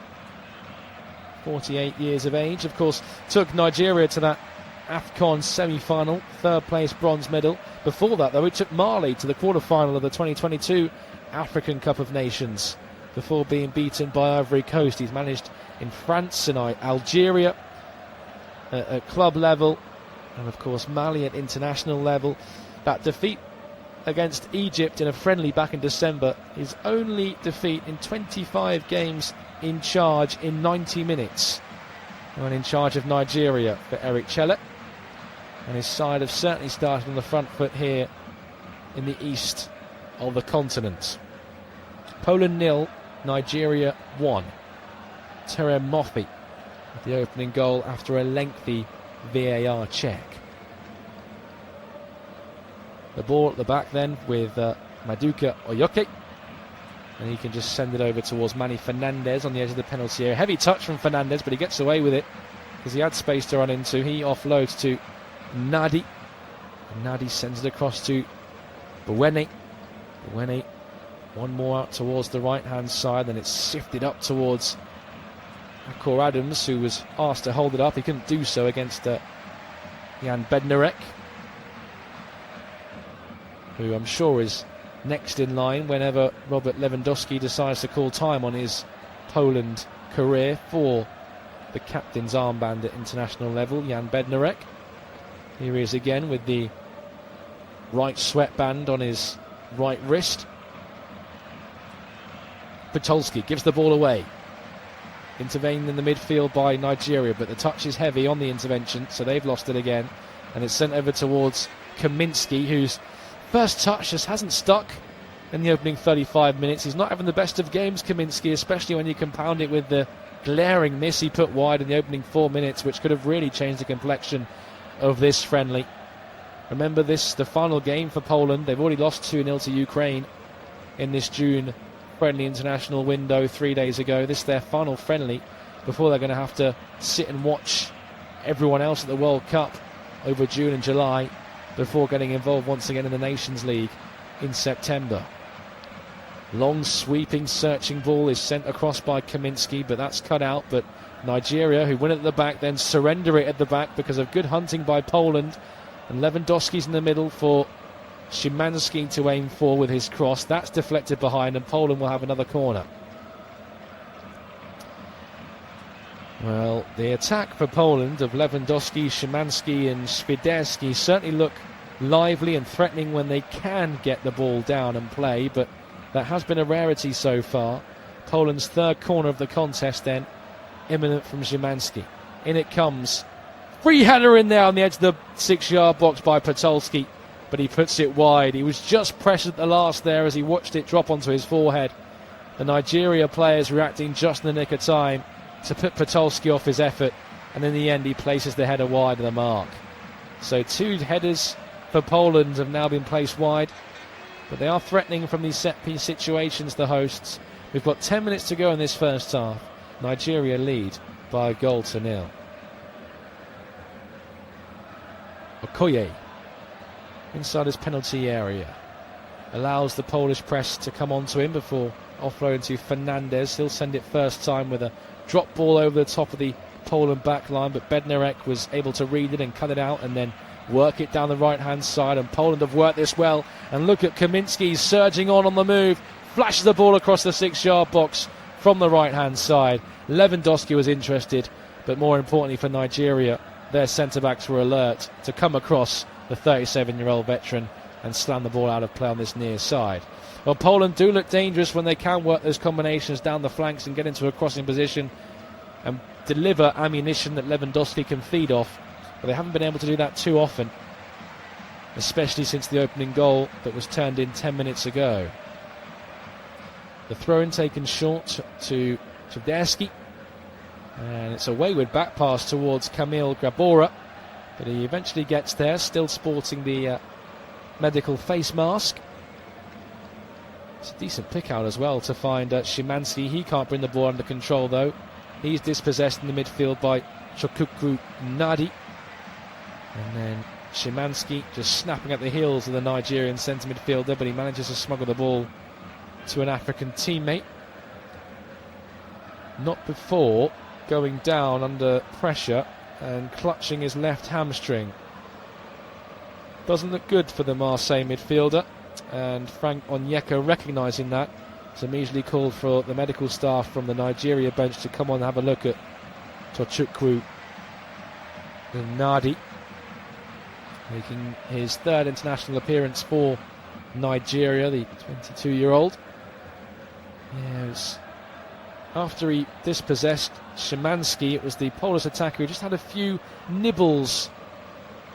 48 years of age. Of course, took Nigeria to that AFCON semi-final, third place bronze medal. Before that, though, it took Mali to the quarter-final of the 2022 African Cup of Nations before being beaten by Ivory Coast. He's managed in France and Algeria at club level, and of course Mali at international level. That defeat against Egypt in a friendly back in December, his only defeat in 25 games in charge in 90 minutes. And in charge of Nigeria for Eric Chelle. And his side have certainly started on the front foot here in the east of the continent. Poland 0, Nigeria 1. Terem Moffey with the opening goal after a lengthy VAR check. The ball at the back then with Maduka Oyoke, and he can just send it over towards Manny Fernandez on the edge of the penalty area. Heavy touch from Fernandez, but he gets away with it because he had space to run into. He offloads to Nadi, and Nadi sends it across to Buene. Buene, one more out towards the right hand side, then it's sifted up towards Akor Adams, who was asked to hold it up. He couldn't do so against Jan Bednarek, who I'm sure is next in line whenever Robert Lewandowski decides to call time on his Poland career for the captain's armband at international level, Jan Bednarek. Here he is again with the right sweatband on his right wrist. Podolski gives the ball away. Intervened in the midfield by Nigeria, but the touch is heavy on the intervention, so they've lost it again. And it's sent over towards Kaminski, whose first touch just hasn't stuck in the opening 35 minutes. He's not having the best of games, Kaminski, especially when you compound it with the glaring miss he put wide in the opening 4 minutes, which could have really changed the complexion of this friendly. Remember, this the final game for Poland. They've already lost 2-0 to Ukraine in this June friendly international window 3 days ago. This is their final friendly before they're going to have to sit and watch everyone else at the World Cup over June and July before getting involved once again in the Nations League in September. Long sweeping searching ball is sent across by Kaminski, but that's cut out. But Nigeria, who win it at the back, then surrender it at the back because of good hunting by Poland, and Lewandowski's in the middle for Szymanski to aim for with his cross. That's deflected behind, and Poland will have another corner. Well, the attack for Poland of Lewandowski, Szymanski and Świderski certainly look lively and threatening when they can get the ball down and play, but that has been a rarity so far. Poland's third corner of the contest then, imminent from Szymanski. In it comes. Free header in there on the edge of the 6-yard box by Podolski, but he puts it wide. He was just pressured at the last there as he watched it drop onto his forehead. The Nigeria players reacting just in the nick of time to put Podolski off his effort, and in the end he places the header wide of the mark. So 2 headers for Poland have now been placed wide. But they are threatening from these set-piece situations, the hosts. We've got 10 minutes to go in this first half. Nigeria lead by 1-0. Okoye, inside his penalty area, allows the Polish press to come onto him before offloading to Fernandez. He'll send it first time with a drop ball over the top of the Poland back line, but Bednarek was able to read it and cut it out and then work it down the right-hand side, and Poland have worked this well. And look at Kaminski surging on the move, flashes the ball across the 6-yard box from the right-hand side. Lewandowski was interested, but more importantly for Nigeria, their centre-backs were alert to come across the 37-year-old veteran and slam the ball out of play on this near side. Well, Poland do look dangerous when they can work those combinations down the flanks and get into a crossing position and deliver ammunition that Lewandowski can feed off. But they haven't been able to do that too often, especially since the opening goal that was turned in 10 minutes ago. The throw-in taken short to Czerdeski, and it's a wayward back pass towards Kamil Grabora, but he eventually gets there, still sporting the medical face mask. It's a decent pick out as well to find Szymanski. He can't bring the ball under control though. He's dispossessed in the midfield by Chokukwu Nadi. And then Szymanski just snapping at the heels of the Nigerian centre midfielder, but he manages to smuggle the ball to an African teammate. Not before going down under pressure and clutching his left hamstring. Doesn't look good for the Marseille midfielder, and Frank Onyeka, recognising that, has immediately called for the medical staff from the Nigeria bench to come on and have a look at Tochukwu Nadi, making his third international appearance for Nigeria, the 22-year-old. Yes. After he dispossessed Szymanski, it was the Polish attacker who just had a few nibbles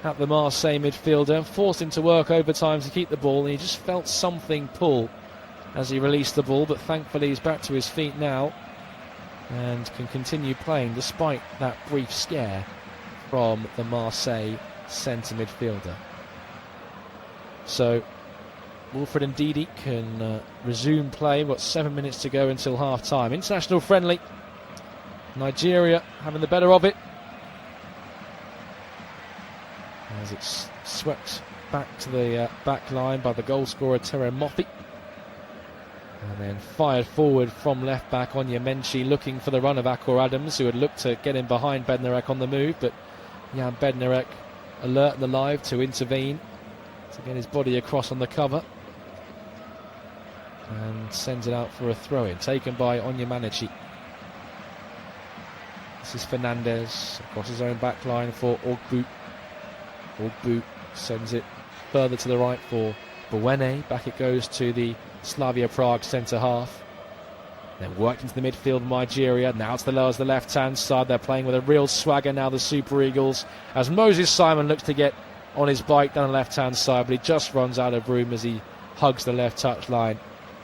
at the Marseille midfielder, forced him to work overtime to keep the ball, and he just felt something pull as he released the ball, but thankfully he's back to his feet now and can continue playing despite that brief scare from the Marseille centre midfielder. So Wilfred Ndidi can resume play. We've got 7 minutes to go until half-time. International friendly. Nigeria having the better of it, as it's swept back to the back line by the goal scorer Tere Moffi, and then fired forward from left back Onyemaechi, looking for the run of Akor Adams, who had looked to get in behind Bednarek on the move, but Jan Bednarek alert and alive to intervene to get his body across on the cover, and sends it out for a throw-in taken by Onyemaechi. This is Fernandez across his own back line for Ogbu. Ogbu sends it further to the right for Bouene. Back it goes to the Slavia Prague centre half. Then worked into the midfield of Nigeria. Now to the lowers the left-hand side. They're playing with a real swagger now, the Super Eagles, as Moses Simon looks to get on his bike down the left-hand side, but he just runs out of room as he hugs the left touch line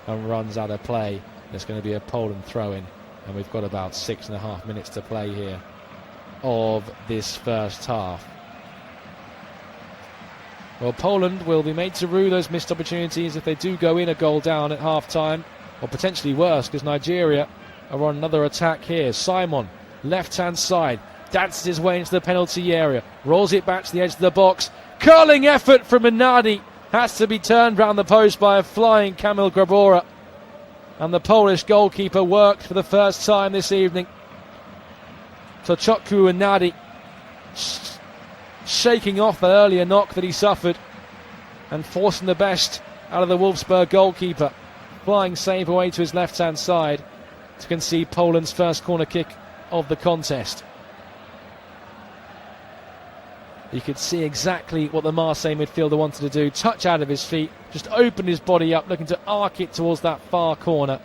and runs out of play. There's going to be a Poland throw-in, and we've got about 6.5 minutes to play here of this first half. Well, Poland will be made to rue those missed opportunities if they do go in a goal down at half-time, or potentially worse, because Nigeria are on another attack here. Simon, left-hand side, dances his way into the penalty area, rolls it back to the edge of the box. Curling effort from Nadi, has to be turned round the post by a flying Kamil Grabora. And the Polish goalkeeper worked for the first time this evening. Tochukwu Nadi shaking off the earlier knock that he suffered and forcing the best out of the Wolfsburg goalkeeper. Flying save away to his left-hand side to concede Poland's first corner kick of the contest. You could see exactly what the Marseille midfielder wanted to do. Touch out of his feet, just opened his body up, looking to arc it towards that far corner.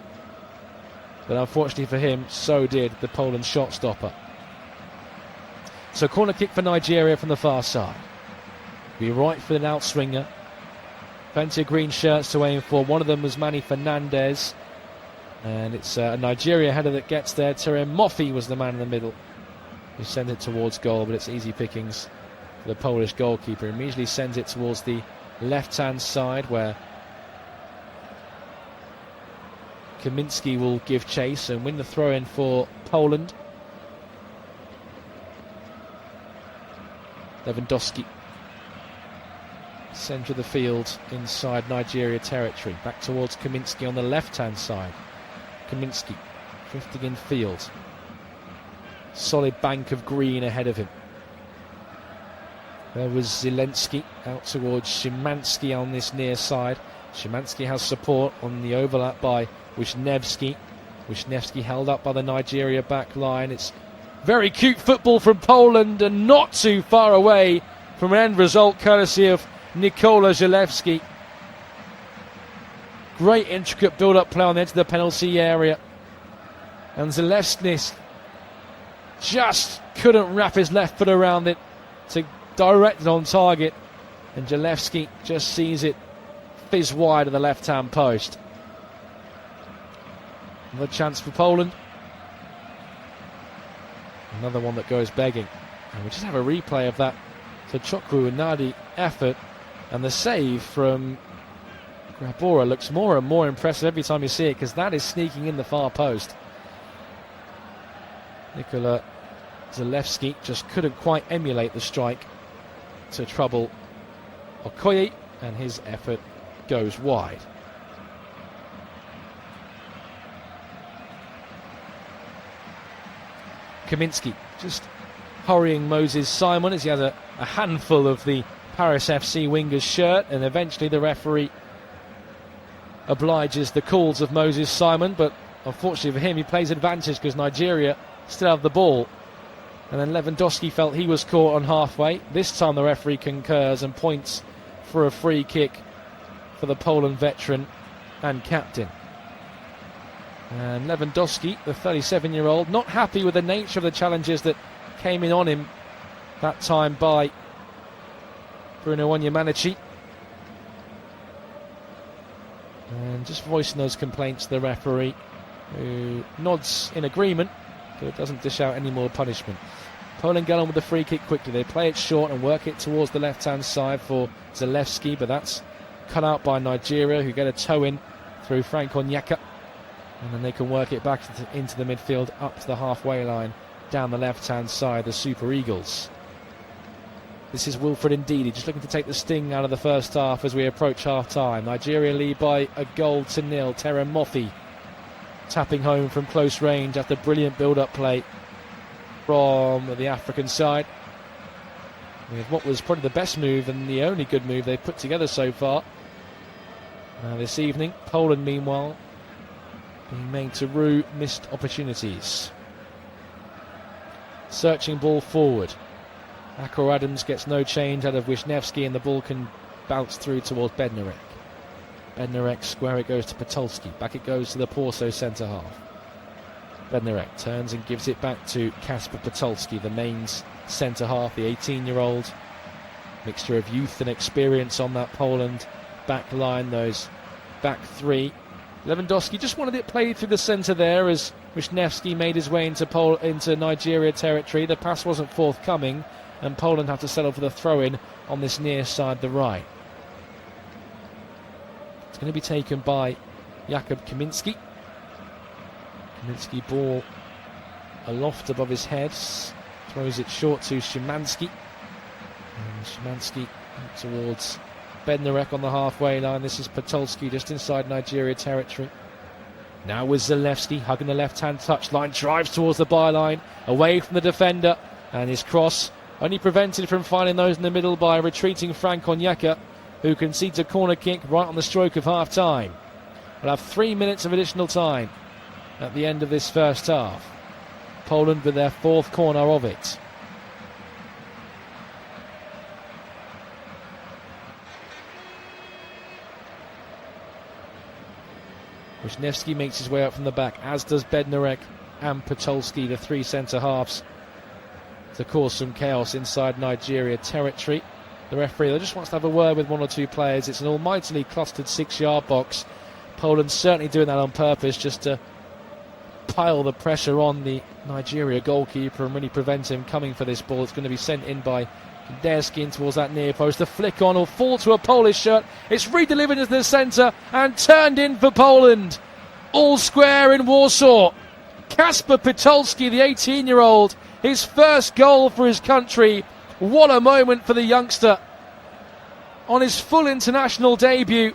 But unfortunately for him, so did the Poland shot stopper. So corner kick for Nigeria from the far side. Be right for an outswinger. Plenty of green shirts to aim for. One of them was Manny Fernandez. And it's a Nigeria header that gets there. Tere Moffi was the man in the middle who sent it towards goal, but it's easy pickings for the Polish goalkeeper. Immediately sends it towards the left-hand side where Kaminski will give chase and win the throw-in for Poland. Lewandowski, centre of the field inside Nigeria territory. Back towards Kaminski on the left-hand side. Kaminski drifting in field. Solid bank of green ahead of him. There was Zielinski out towards Szymanski on this near side. Szymanski has support on the overlap by Wisniewski. Wisniewski held up by the Nigeria back line. It's very cute football from Poland and not too far away from an end result courtesy of Nikola Zalewski. Great intricate build-up play on the edge of the penalty area. And Zalewski just couldn't wrap his left foot around it to direct it on target. And Zalewski just sees it fizz wide of the left-hand post. Another chance for Poland. Another one that goes begging. And we just have a replay of that Chokru Nadi effort. And the save from Grabora looks more and more impressive every time you see it, because that is sneaking in the far post. Nikola Zalewski just couldn't quite emulate the strike to trouble Okoye, and his effort goes wide. Kaminski just hurrying Moses Simon as he has a handful of the Paris FC winger's shirt, and eventually the referee obliges the calls of Moses Simon, but unfortunately for him he plays advantage because Nigeria still have the ball. And then Lewandowski felt he was caught on halfway. This time the referee concurs and points for a free kick for the Poland veteran and captain. And Lewandowski, the 37-year-old, not happy with the nature of the challenges that came in on him that time by Bruno Onyemanichi. And just voicing those complaints to the referee, who nods in agreement, but doesn't dish out any more punishment. Poland get on with the free kick quickly. They play it short and work it towards the left-hand side for Zalewski, but that's cut out by Nigeria, who get a toe in through Frank Onyeka. And then they can work it back into the midfield, up to the halfway line, down the left-hand side, the Super Eagles. This is Wilfred Ndidi, just looking to take the sting out of the first half as we approach half-time. Nigeria lead by 1-0. Terem Mofi tapping home from close range after brilliant build-up play from the African side, with what was probably the best move and the only good move they've put together so far. Now this evening, Poland meanwhile being made to rue missed opportunities. Searching ball forward. Akor Adams gets no change out of Wisniewski, and the ball can bounce through towards Bednarek. Bednarek square it goes to Potolski. Back it goes to the Porso centre half. Bednarek turns and gives it back to Kasper Potolski, the mains centre half, the 18-year-old. Mixture of youth and experience on that Poland back line, those back three. Lewandowski just wanted it played through the centre there as Wisniewski made his way into Nigeria territory. The pass wasn't forthcoming, and Poland have to settle for the throw-in on this near side, the right. It's going to be taken by Jakub Kaminski. Kaminski ball aloft above his head, throws it short to Szymanski. And Szymanski towards Bednarek on the halfway line. This is Potolski just inside Nigeria territory. Now with Zalewski hugging the left-hand touchline, drives towards the byline, away from the defender, and his cross only prevented from finding those in the middle by retreating Frank Onyeka, who concedes a corner kick right on the stroke of half-time. We'll have 3 minutes of additional time at the end of this first half. Poland with their fourth corner of it. Wisniewski makes his way up from the back, as does Bednarek and Potolski, the three centre-halves, to cause some chaos inside Nigeria territory. The referee just wants to have a word with one or two players. It's an almightily clustered 6-yard box. Poland's certainly doing that on purpose, just to pile the pressure on the Nigeria goalkeeper and really prevent him coming for this ball. It's going to be sent in by Derski in towards that near post. The flick on will fall to a Polish shirt. It's redelivered into the centre and turned in for Poland. all square in Warsaw. Kasper Pytolski, the 18-year-old, his first goal for his country. What a moment for the youngster. On his full international debut,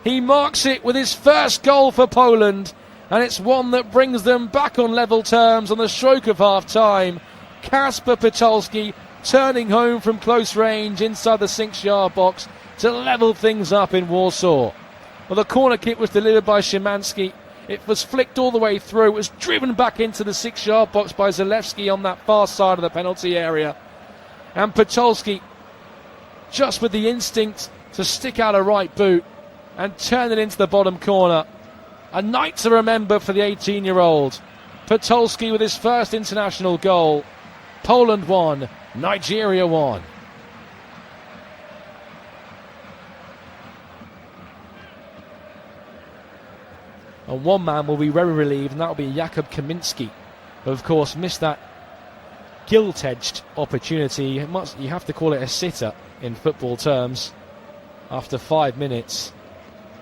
he marks it with his first goal for Poland, and it's one that brings them back on level terms on the stroke of half-time. Kasper Pytolski turning home from close range inside the 6-yard box to level things up in Warsaw. Well, the corner kick was delivered by Szymanski. It was flicked all the way through. It was driven back into the 6-yard box by Zalewski on that far side of the penalty area. And Pytolski, just with the instinct to stick out a right boot and turn it into the bottom corner. A night to remember for the 18-year-old. Pytolski with his first international goal. Poland 1, Nigeria 1. And one man will be very relieved, and that will be Jakub Kaminski, who of course missed that gilt-edged opportunity. You have to call it a sitter in football terms after 5 minutes.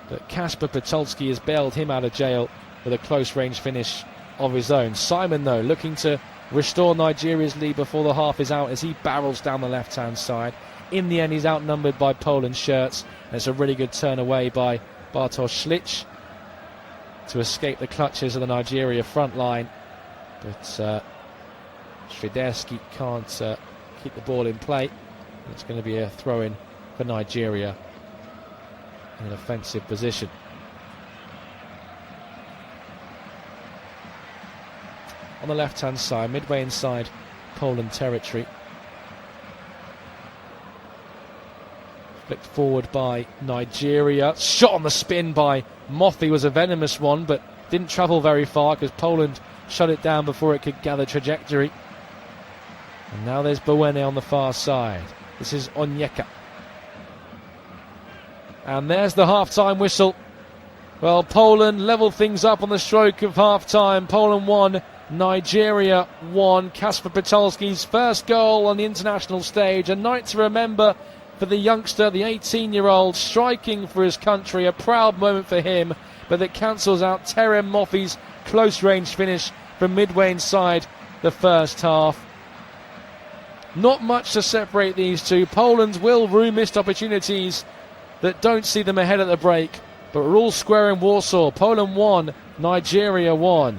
But Kasper Pytolski has bailed him out of jail with a close-range finish of his own. Simon, though, looking to restore Nigeria's lead before the half is out as he barrels down the left-hand side. In the end, he's outnumbered by Poland's shirts. And it's a really good turn away by Bartosz Ślicz to escape the clutches of the Nigeria front line. But Świderski can't keep the ball in play. It's going to be a throw-in for Nigeria in an offensive position. On the left-hand side, midway inside Poland territory. Flicked forward by Nigeria. Shot on the spin by Moffey was a venomous one, but didn't travel very far because Poland shut it down before it could gather trajectory. And now there's Bowene on the far side. This is Onyeka. And there's the half-time whistle. Well, Poland level things up on the stroke of half-time. Poland 1, Nigeria 1. Kasper Pytolski's first goal on the international stage. A night to remember for the youngster, the 18-year-old, striking for his country. A proud moment for him, but that cancels out Terem Moffey's close-range finish from midway inside the first half. Not much to separate these two. Poland will rue missed opportunities that don't see them ahead at the break, but we're all square in Warsaw. Poland 1, Nigeria 1.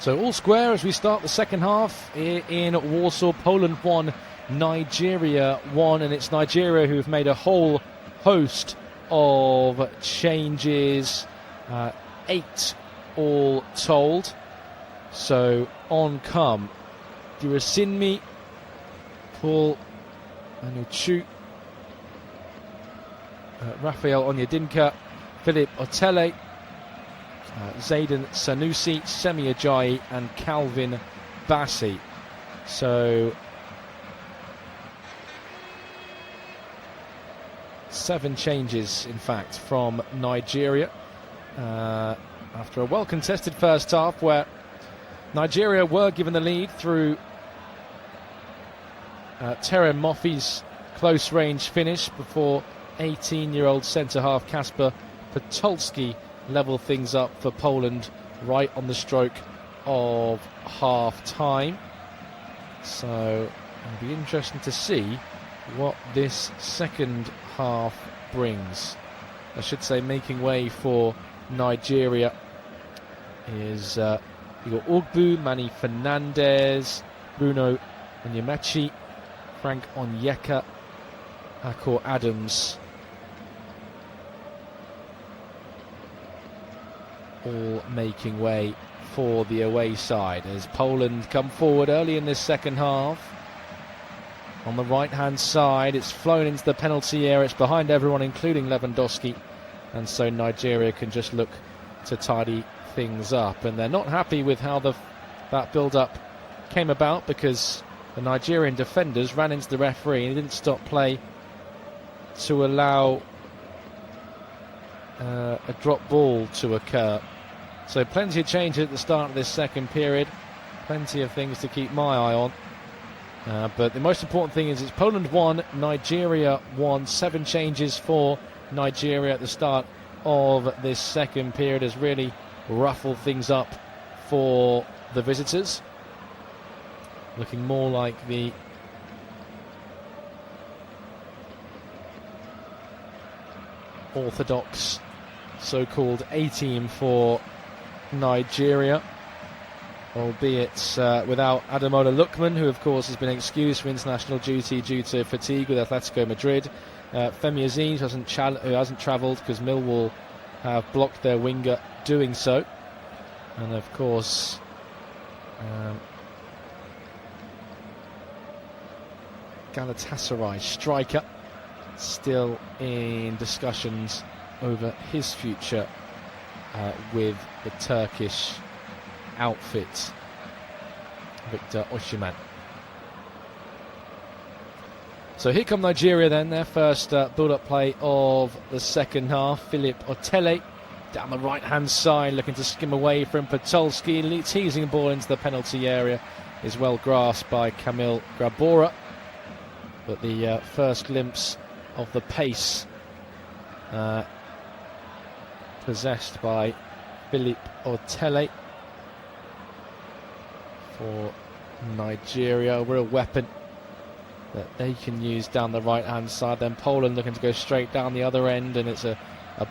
So all square as we start the second half here in Warsaw. Poland 1, Nigeria 1, and it's Nigeria who have made a whole host of changes, 8 all told. So on come Durasinmi, Paul Anuchu, Rafael Onyedinka, Philip Otele, Zayden Sanusi, Semi Ajayi and Calvin Bassi. So 7 changes in fact from Nigeria after a well contested first half where Nigeria were given the lead through Terem Moffi's close range finish before 18-year-old centre-half Kasper Podolski level things up for Poland right on the stroke of half-time. So it'll be interesting to see what this second half brings. I should say making way for Nigeria is Igor Ogbu, Manny Fernandez, Bruno Onyemachi, Frank Onyeka, Akor Adams, all making way for the away side as Poland come forward early in this second half. On the right hand side, it's flown into the penalty area, it's behind everyone including Lewandowski, and so Nigeria can just look to tidy things up. And they're not happy with how that build-up came about because the Nigerian defenders ran into the referee and he didn't stop play to allow a drop ball to occur. So plenty of changes at the start of this second period, plenty of things to keep my eye on. But the most important thing is it's Poland 1, Nigeria 1. 7 changes for Nigeria at the start of this second period has really ruffled things up for the visitors. Looking more like the orthodox so-called A-team for Nigeria, albeit without Ademola Lookman, who of course has been excused for international duty due to fatigue with Atletico Madrid. Femi Aziz who hasn't travelled because Millwall have blocked their winger doing so. And of course Galatasaray striker still in discussions over his future with the Turkish outfit, Victor Osimhen. So here come Nigeria then, their first build-up play of the second half. Philip Otele down the right-hand side, looking to skim away from Podolski, teasing the ball into the penalty area, is well grasped by Kamil Grabora. But the first glimpse of the pace possessed by Philip Otele for Nigeria, a real weapon that they can use down the right hand side. Then Poland looking to go straight down the other end, and it's a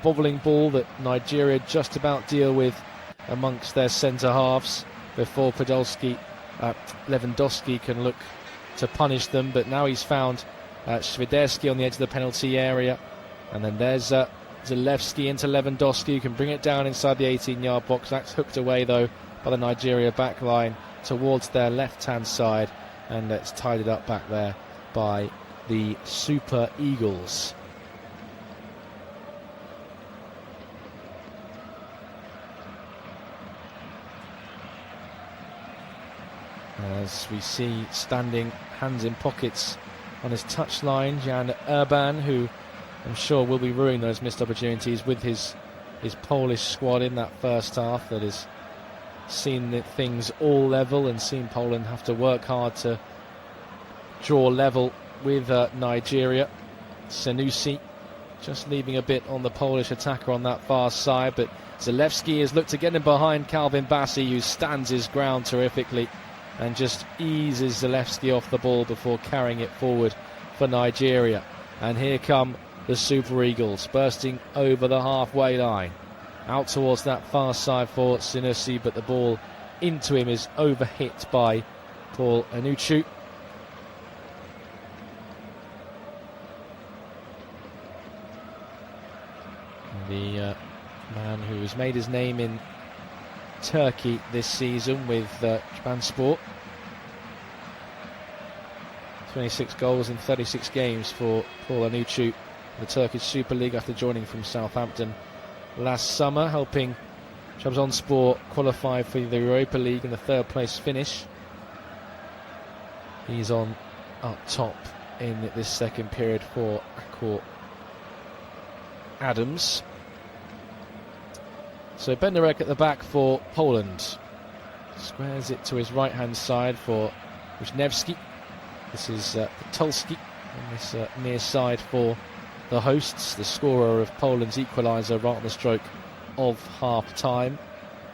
bobbling ball that Nigeria just about deal with amongst their centre halves before Lewandowski can look to punish them. But now he's found Świderski on the edge of the penalty area, and then there's Zalewski into Lewandowski, who can bring it down inside the 18-yard box. That's hooked away though by the Nigeria back line towards their left-hand side, and it's tidied up back there by the Super Eagles. As we see standing hands in pockets on his touchline, Jan Urban, who I'm sure will be ruining those missed opportunities with his Polish squad in that first half that has seen things all level and seen Poland have to work hard to draw level with Nigeria. Sanusi just leaving a bit on the Polish attacker on that far side, but Zalewski has looked to get him behind Calvin Bassi, who stands his ground terrifically and just eases Zalewski off the ball before carrying it forward for Nigeria. And here come the Super Eagles bursting over the halfway line out towards that far side for Sanusi, but the ball into him is overhit by Paul Anuchu. The man who has made his name in Turkey this season with Japanspor. 26 goals in 36 games for Paul Anuchu, the Turkish Super League, after joining from Southampton last summer, helping Trabzonspor qualify for the Europa League in the third place finish. He's on up top in this second period for Akor Adams. So Benderek at the back for Poland. Squares it to his right hand side for Wisniewski. This is Patulski on this near side for the hosts, the scorer of Poland's equaliser right on the stroke of half-time.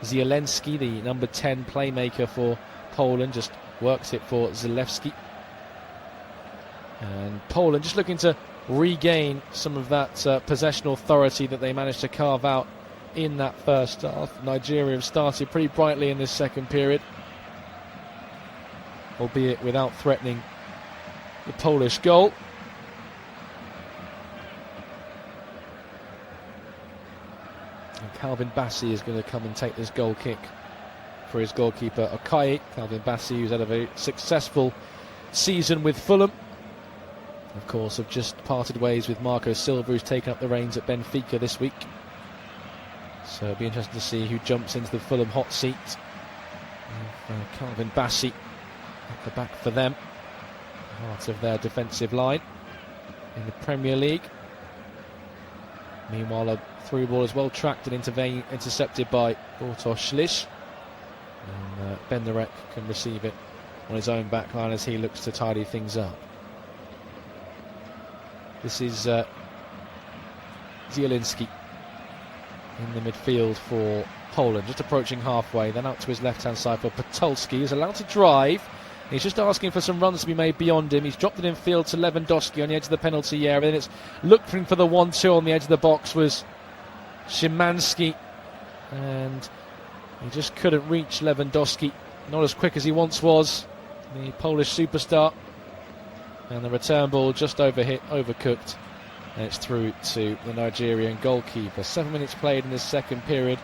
Zielinski, the number 10 playmaker for Poland, just works it for Zalewski. And Poland just looking to regain some of that possession authority that they managed to carve out in that first half. Nigeria have started pretty brightly in this second period, albeit without threatening the Polish goal. And Calvin Bassey is going to come and take this goal kick for his goalkeeper Okai. Calvin Bassey, who's had a very successful season with Fulham. Of course, have just parted ways with Marco Silva, who's taken up the reins at Benfica this week. So it'll be interesting to see who jumps into the Fulham hot seat. Calvin Bassey at the back for them, part of their defensive line in the Premier League. Meanwhile, a through ball is well tracked and intercepted by Bartosz Lisz. And Benderek can receive it on his own back line as he looks to tidy things up. This is Zielinski in the midfield for Poland, just approaching halfway, then out to his left-hand side for Patulski, who's allowed to drive. He's just asking for some runs to be made beyond him. He's dropped it in field to Lewandowski on the edge of the penalty area. Then it's looking for the 1-2 on the edge of the box was Szymanski, and he just couldn't reach Lewandowski, not as quick as he once was, the Polish superstar. And the return ball just overcooked, and it's through to the Nigerian goalkeeper. 7 minutes played in this second period.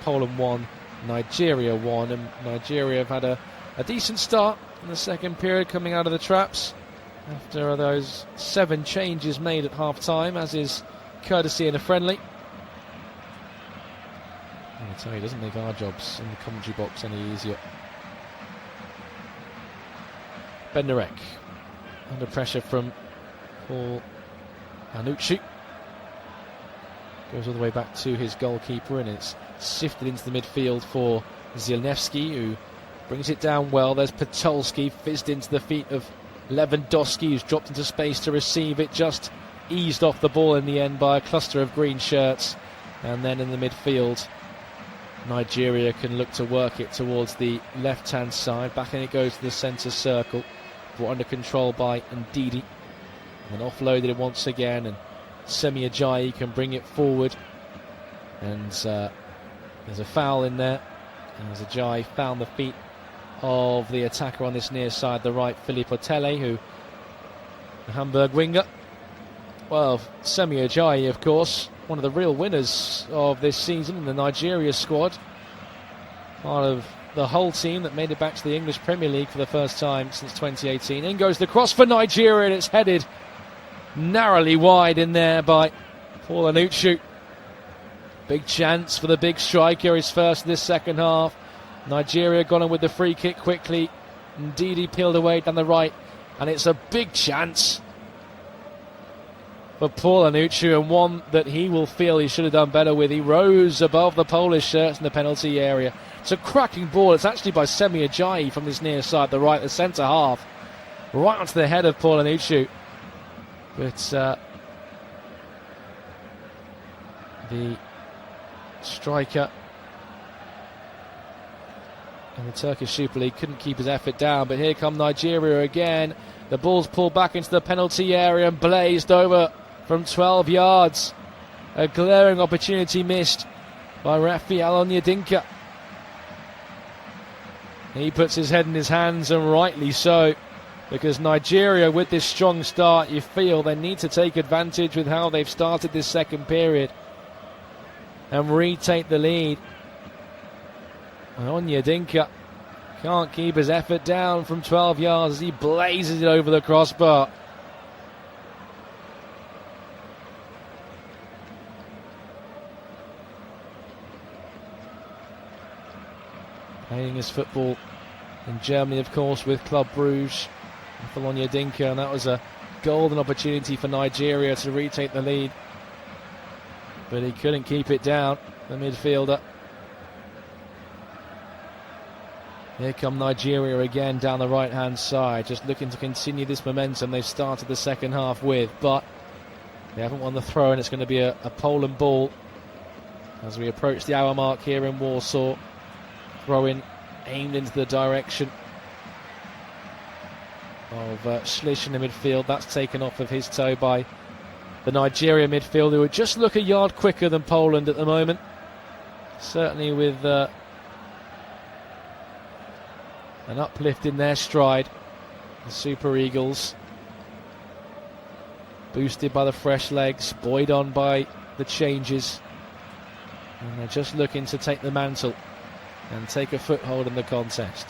Poland 1, Nigeria 1, and Nigeria have had a decent start in the second period, coming out of the traps after those 7 changes made at half-time, as is courtesy in a friendly. I tell you, it doesn't make our jobs in the commentary box any easier. Benderek under pressure from Paul Anuchu. Goes all the way back to his goalkeeper, and it's sifted into the midfield for Zielinski, who brings it down well. There's Patulski, fizzed into the feet of Lewandowski, who's dropped into space to receive it, just eased off the ball in the end by a cluster of green shirts. And then in the midfield, Nigeria can look to work it towards the left-hand side. Back in it goes to the centre circle, brought under control by Ndidi, and offloaded it once again, and Semi Ajayi can bring it forward, and there's a foul in there, as Ajayi found the feet of the attacker on this near side, the right Philippe Otele, who the Hamburg winger. Well, Semi Ajayi, of course, one of the real winners of this season in the Nigeria squad, part of the whole team that made it back to the English Premier League for the first time since 2018. In goes the cross for Nigeria, and it's headed narrowly wide in there by Paul Anuchu. Big chance for the big striker, his first in this second half. Nigeria got on with the free kick quickly. Ndidi peeled away down the right, and it's a big chance for Paul Anuchu, and one that he will feel he should have done better with. He rose above the Polish shirts in the penalty area. It's a cracking ball. It's actually by Semi Ajayi from this near side, the right, the centre half, right onto the head of Paul Anuchu. But the striker in the Turkish Super League couldn't keep his effort down. But here come Nigeria again. The ball's pulled back into the penalty area and blazed over from 12 yards. A glaring opportunity missed by Rafael Onyedinka. He puts his head in his hands, and rightly so, because Nigeria, with this strong start, you feel they need to take advantage with how they've started this second period and retake the lead. Onyedinka can't keep his effort down from 12 yards as he blazes it over the crossbar. Playing his football in Germany, of course, with Club Bruges for Onyedinka, and that was a golden opportunity for Nigeria to retake the lead. But he couldn't keep it down, the midfielder. Here come Nigeria again down the right-hand side, just looking to continue this momentum they've started the second half with, but they haven't won the throw, and it's going to be a Poland ball as we approach the hour mark here in Warsaw. Throw-in aimed into the direction of Schlich in the midfield. That's taken off of his toe by the Nigeria midfield, who would just look a yard quicker than Poland at the moment. Certainly with an uplift in their stride. The Super Eagles, boosted by the fresh legs, buoyed on by the changes. And they're just looking to take the mantle and take a foothold in the contest.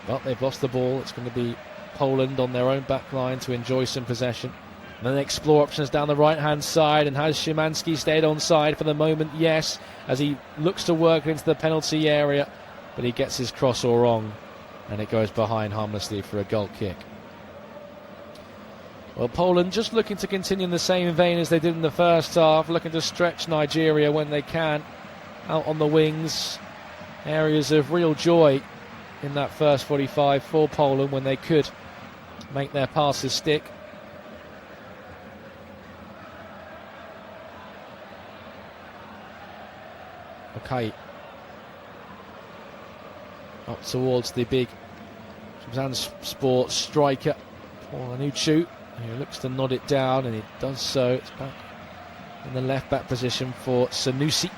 But they've lost the ball. It's going to be Poland on their own back line to enjoy some possession. And then explore options down the right-hand side. And has Szymanski stayed on side for the moment? Yes, as he looks to work into the penalty area. But he gets his cross all wrong, and it goes behind harmlessly for a goal kick. Well, Poland just looking to continue in the same vein as they did in the first half, looking to stretch Nigeria when they can, out on the wings. Areas of real joy in that first 45 for Poland when they could make their passes stick. Okay. Up towards the big Trabzonspor striker, Paul Anuchu, who looks to nod it down, and it does so. It's back in the left back position for Sanusi.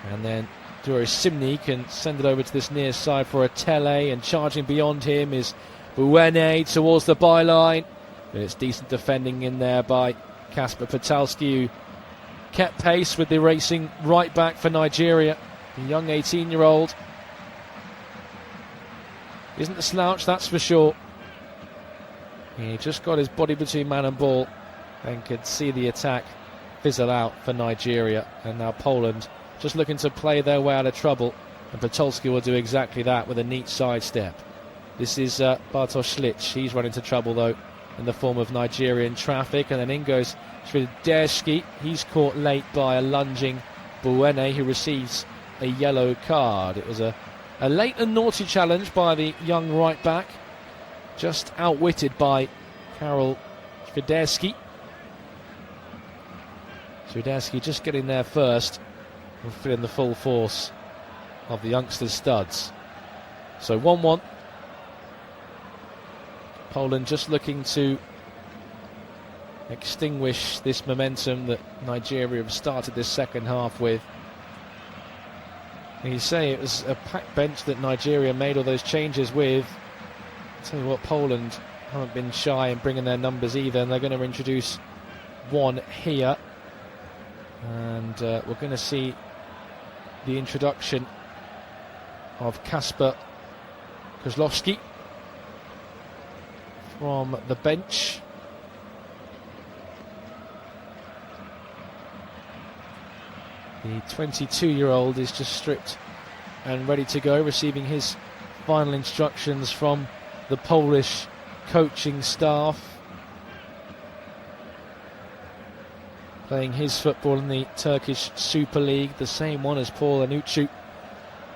And then Duro Simni can send it over to this near side for a Tele, and charging beyond him is Buene towards the byline. But it's decent defending in there by Kasper Patalski, who kept pace with the racing right back for Nigeria. The young 18-year-old isn't a slouch, that's for sure. He just got his body between man and ball and could see the attack fizzle out for Nigeria. And now Poland just looking to play their way out of trouble, and Patolski will do exactly that with a neat sidestep. This is Bartosz Schlich. He's run into trouble though in the form of Nigerian traffic, and then in goes Świderski. He's caught late by a lunging Buene, who receives a yellow card. It was a late and naughty challenge by the young right back, just outwitted by Karol Świderski. Świderski just getting there first and feeling the full force of the youngsters' studs. So 1-1. Poland just looking to extinguish this momentum that Nigeria have started this second half with. And you say it was a packed bench that Nigeria made all those changes with. I'll tell you what, Poland haven't been shy in bringing their numbers either, and they're going to introduce one here. And we're going to see the introduction of Kasper Kozlowski from the bench. The 22-year-old is just stripped and ready to go, receiving his final instructions from the Polish coaching staff. Playing his football in the Turkish Super League, the same one as Paul Anuchu.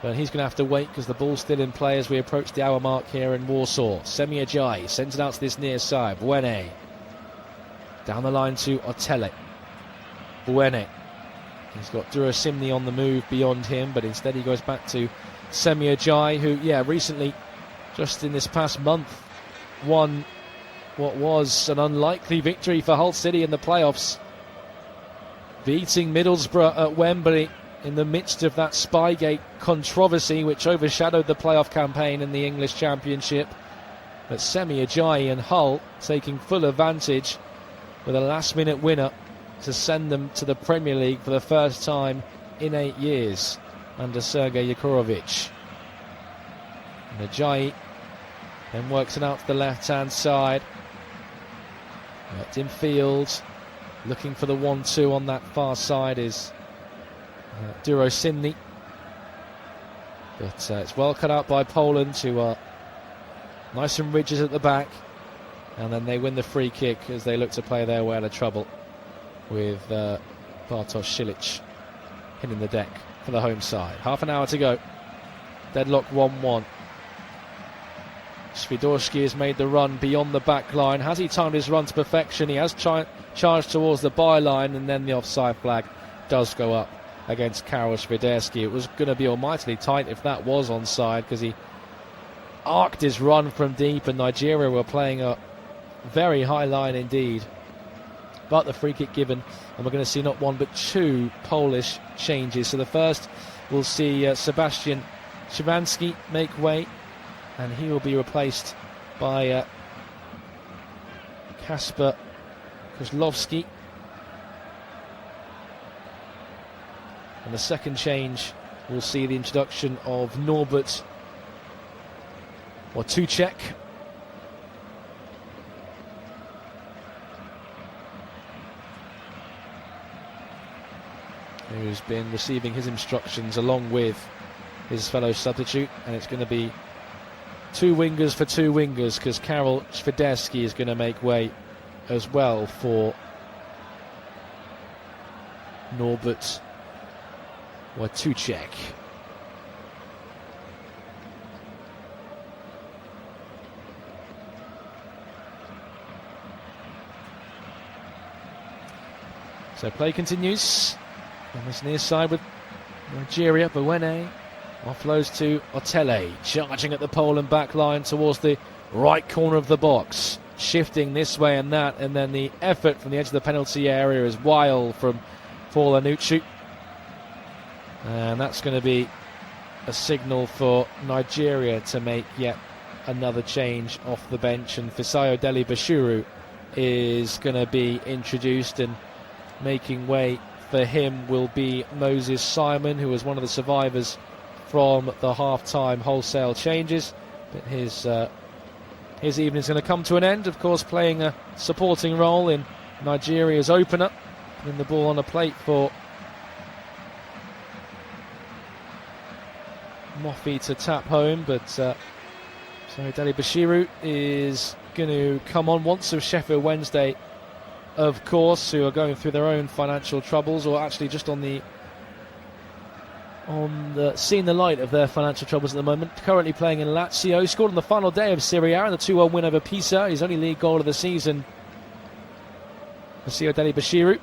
But he's going to have to wait because the ball's still in play as we approach the hour mark here in Warsaw. Semi Ajayi sends it out to this near side. Buene. Down the line to Otele. Buene. He's got Duro Simni on the move beyond him, but instead he goes back to Semi Ajayi, who, recently, just in this past month, won what was an unlikely victory for Hull City in the playoffs, beating Middlesbrough at Wembley in the midst of that Spygate controversy which overshadowed the playoff campaign in the English Championship. But Semi Ajayi and Hull taking full advantage with a last-minute winner to send them to the Premier League for the first time in 8 years under Sergei Yukorovic. And Ajayi then works it out to the left-hand side. Worked in field, looking for the 1-2 on that far side is Duro Simni. But it's well cut out by Poland, who are nice and rigid at the back. And then they win the free kick as they look to play their way out of trouble with Bartosz Silic hitting the deck for the home side. Half an hour to go. Deadlock 1-1. Swiderski has made the run beyond the back line. Has he timed his run to perfection? He has charged towards the byline, and then the offside flag does go up against Karol Swiderski. It was going to be almightily tight if that was onside, because he arced his run from deep, and Nigeria were playing a very high line indeed. But the free kick given, and we're going to see not one but two Polish changes. So the first, we'll see Sebastian Szymanski make way, and he will be replaced by Kasper Kozlowski. And the second change, we'll see the introduction of Norbert Watuczek. Who's been receiving his instructions along with his fellow substitute, and it's going to be two wingers for two wingers, because Karol Swiderski is going to make way as well for Norbert Watuczek. So play continues on this near side with Nigeria. Bwene offloads to Otele, charging at the Poland back line towards the right corner of the box, shifting this way and that, and then the effort from the edge of the penalty area is wild from Paul Anucci, and that's going to be a signal for Nigeria to make yet another change off the bench, and Fisayo Dele Bashiru is going to be introduced, and making way for him will be Moses Simon, who was one of the survivors from the half-time wholesale changes. But his evening is going to come to an end, of course, playing a supporting role in Nigeria's opener, putting the ball on a plate for Mofi to tap home. But so Dele Bashiru is going to come on once of Sheffield Wednesday, of course, who are going through their own financial troubles, or actually just seeing the light of their financial troubles at the moment. Currently playing in Lazio. He scored on the final day of Serie A in the 2-1 win over Pisa. His only league goal of the season. Fisayo Dele Bashiru.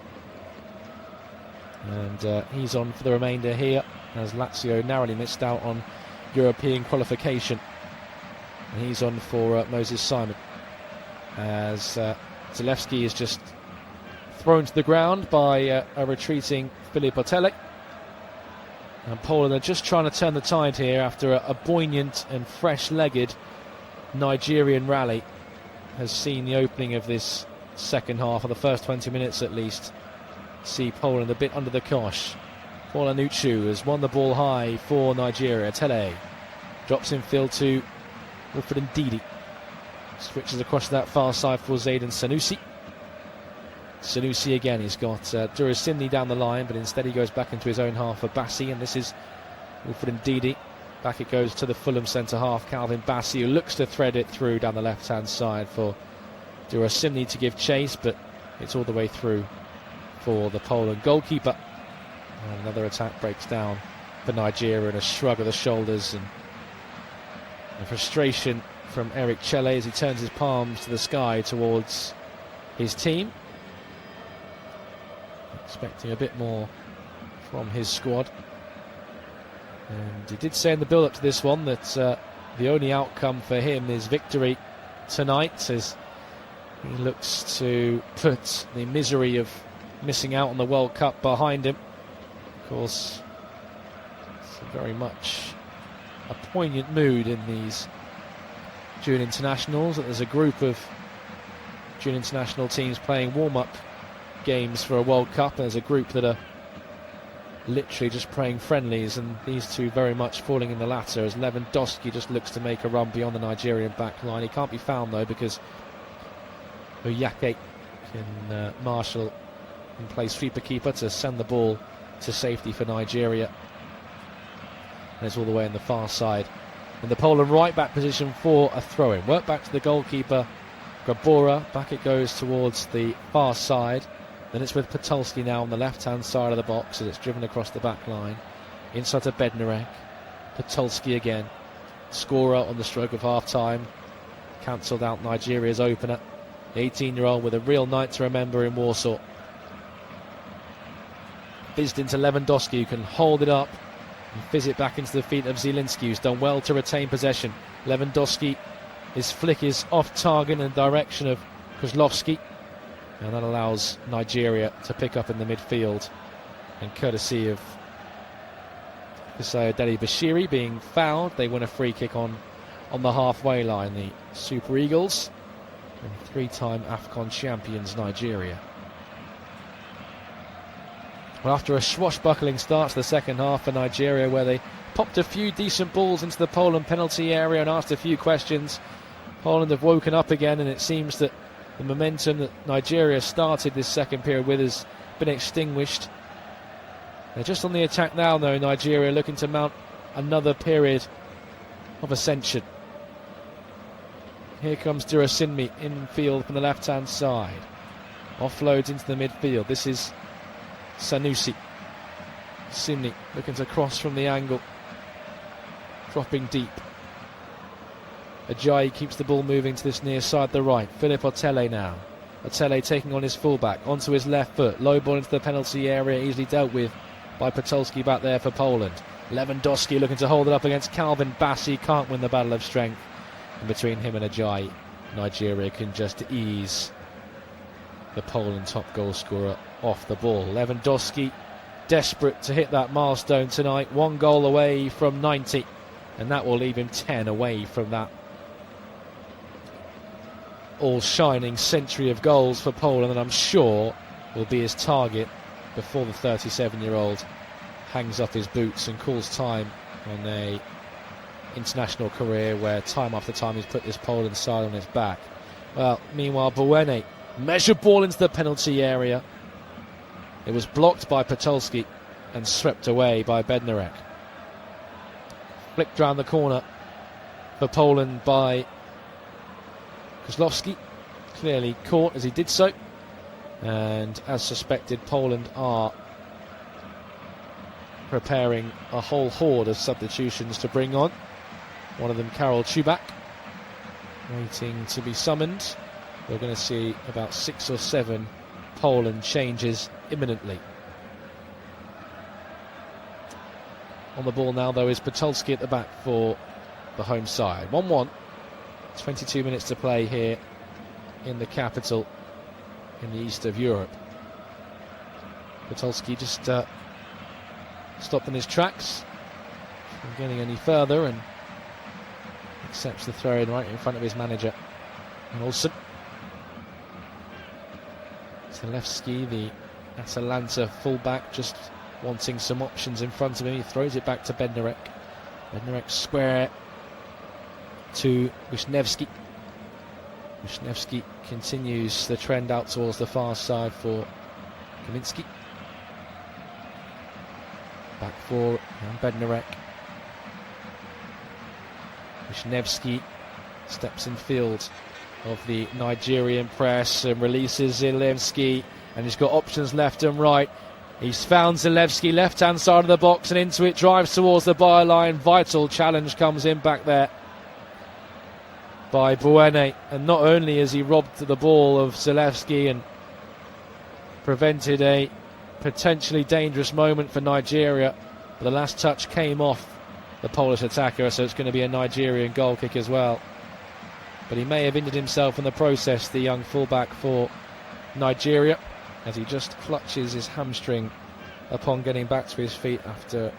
And he's on for the remainder here, as Lazio narrowly missed out on European qualification. And he's on for Moses Simon, as Zalewski is just thrown to the ground by a retreating Filip Otele. And Poland are just trying to turn the tide here after a buoyant and fresh-legged Nigerian rally has seen the opening of this second half, or the first 20 minutes at least, see Poland a bit under the cosh. Paul Anucci has won the ball high for Nigeria. Tele drops in field to Wilfred Ndidi. Switches across to that far side for Zayden Sanusi. Sanusi again, he's got Duro Simni down the line, but instead he goes back into his own half for Bassi, and this is Wilfred Ndidi. Back it goes to the Fulham centre-half, Calvin Bassi, who looks to thread it through down the left-hand side for Duro Simni to give chase, but it's all the way through for the Poland goalkeeper. And another attack breaks down for Nigeria, and a shrug of the shoulders and a frustration from Eric Chelle as he turns his palms to the sky towards his team, expecting a bit more from his squad. And he did say in the build-up to this one that the only outcome for him is victory tonight, as he looks to put the misery of missing out on the World Cup behind him. Of course, very much a poignant mood in these June internationals, that there's a group of June international teams playing warm-up games for a World Cup, and there's a group that are literally just playing friendlies, and these two very much falling in the latter as Lewandowski just looks to make a run beyond the Nigerian back line. He can't be found though, because Oyake can marshal and play sweeper keeper to send the ball to safety for Nigeria. And it's all the way in the far side. And the Poland right back position for a throw-in. Work back to the goalkeeper, Grabora. Back it goes towards the far side. Then it's with Podolski now on the left-hand side of the box as it's driven across the back line. Inside to Bednarek. Podolski again. Scorer on the stroke of half-time. Cancelled out Nigeria's opener. The 18-year-old with a real night to remember in Warsaw. Fizzed into Lewandowski, who can hold it up and fizz it back into the feet of Zielinski, who's done well to retain possession. Lewandowski, his flick is off target in the direction of Kozlowski, and that allows Nigeria to pick up in the midfield. And courtesy of Kusayodele Bashiri being fouled, they win a free kick on the halfway line. The Super Eagles and three-time AFCON champions Nigeria. Well, after a swashbuckling start to the second half for Nigeria, where they popped a few decent balls into the Poland penalty area and asked a few questions, Poland have woken up again, and it seems that the momentum that Nigeria started this second period with has been extinguished. They're just on the attack now, though, Nigeria, looking to mount another period of ascension. Here comes Durasinmi infield from the left-hand side. Offloads into the midfield. This is Sanusi. Simni looking to cross from the angle. Dropping deep. Ajayi keeps the ball moving to this near side, the right. Philip Otele now. Otele taking on his fullback. Onto his left foot. Low ball into the penalty area. Easily dealt with by Podolski back there for Poland. Lewandowski looking to hold it up against Calvin Bassey. Can't win the battle of strength. And between him and Ajayi, Nigeria can just ease the Poland top goal scorer off the ball. Lewandowski desperate to hit that milestone tonight. 1 goal away from 90, and that will leave him 10 away from that all-shining century of goals for Poland, and I'm sure will be his target before the 37-year-old hangs up his boots and calls time on a international career where time after time he's put this Poland side on his back. Well, meanwhile, Buene, measured ball into the penalty area. It was blocked by Podolski and swept away by Bednarek. Flicked round the corner for Poland by Kozlowski. Clearly caught as he did so. And as suspected, Poland are preparing a whole horde of substitutions to bring on. One of them, Karol Czubak, waiting to be summoned. We're going to see about 6 or 7 Poland changes imminently. On the ball now, though, is Podolski at the back for the home side. 1-1. 22 minutes to play here in the capital in the east of Europe. Podolski just stopped in his tracks from getting any further and accepts the throw in right in front of his manager. And Olsen. Zalewski, the Atalanta fullback, just wanting some options in front of him. He throws it back to Bednarek. Bednarek square to Wisniewski. Wisniewski continues the trend out towards the far side for Kaminski. Back for Bednarek. Wisniewski steps in field of the Nigerian press and releases Zalewski, and he's got options left and right. He's found Zalewski, left-hand side of the box, and into it, drives towards the byline. Vital challenge comes in back there by Buene, and not only has he robbed the ball of Zalewski and prevented a potentially dangerous moment for Nigeria, but the last touch came off the Polish attacker, so it's going to be a Nigerian goal kick as well. But he may have injured himself in the process, the young fullback for Nigeria, as he just clutches his hamstring upon getting back to his feet after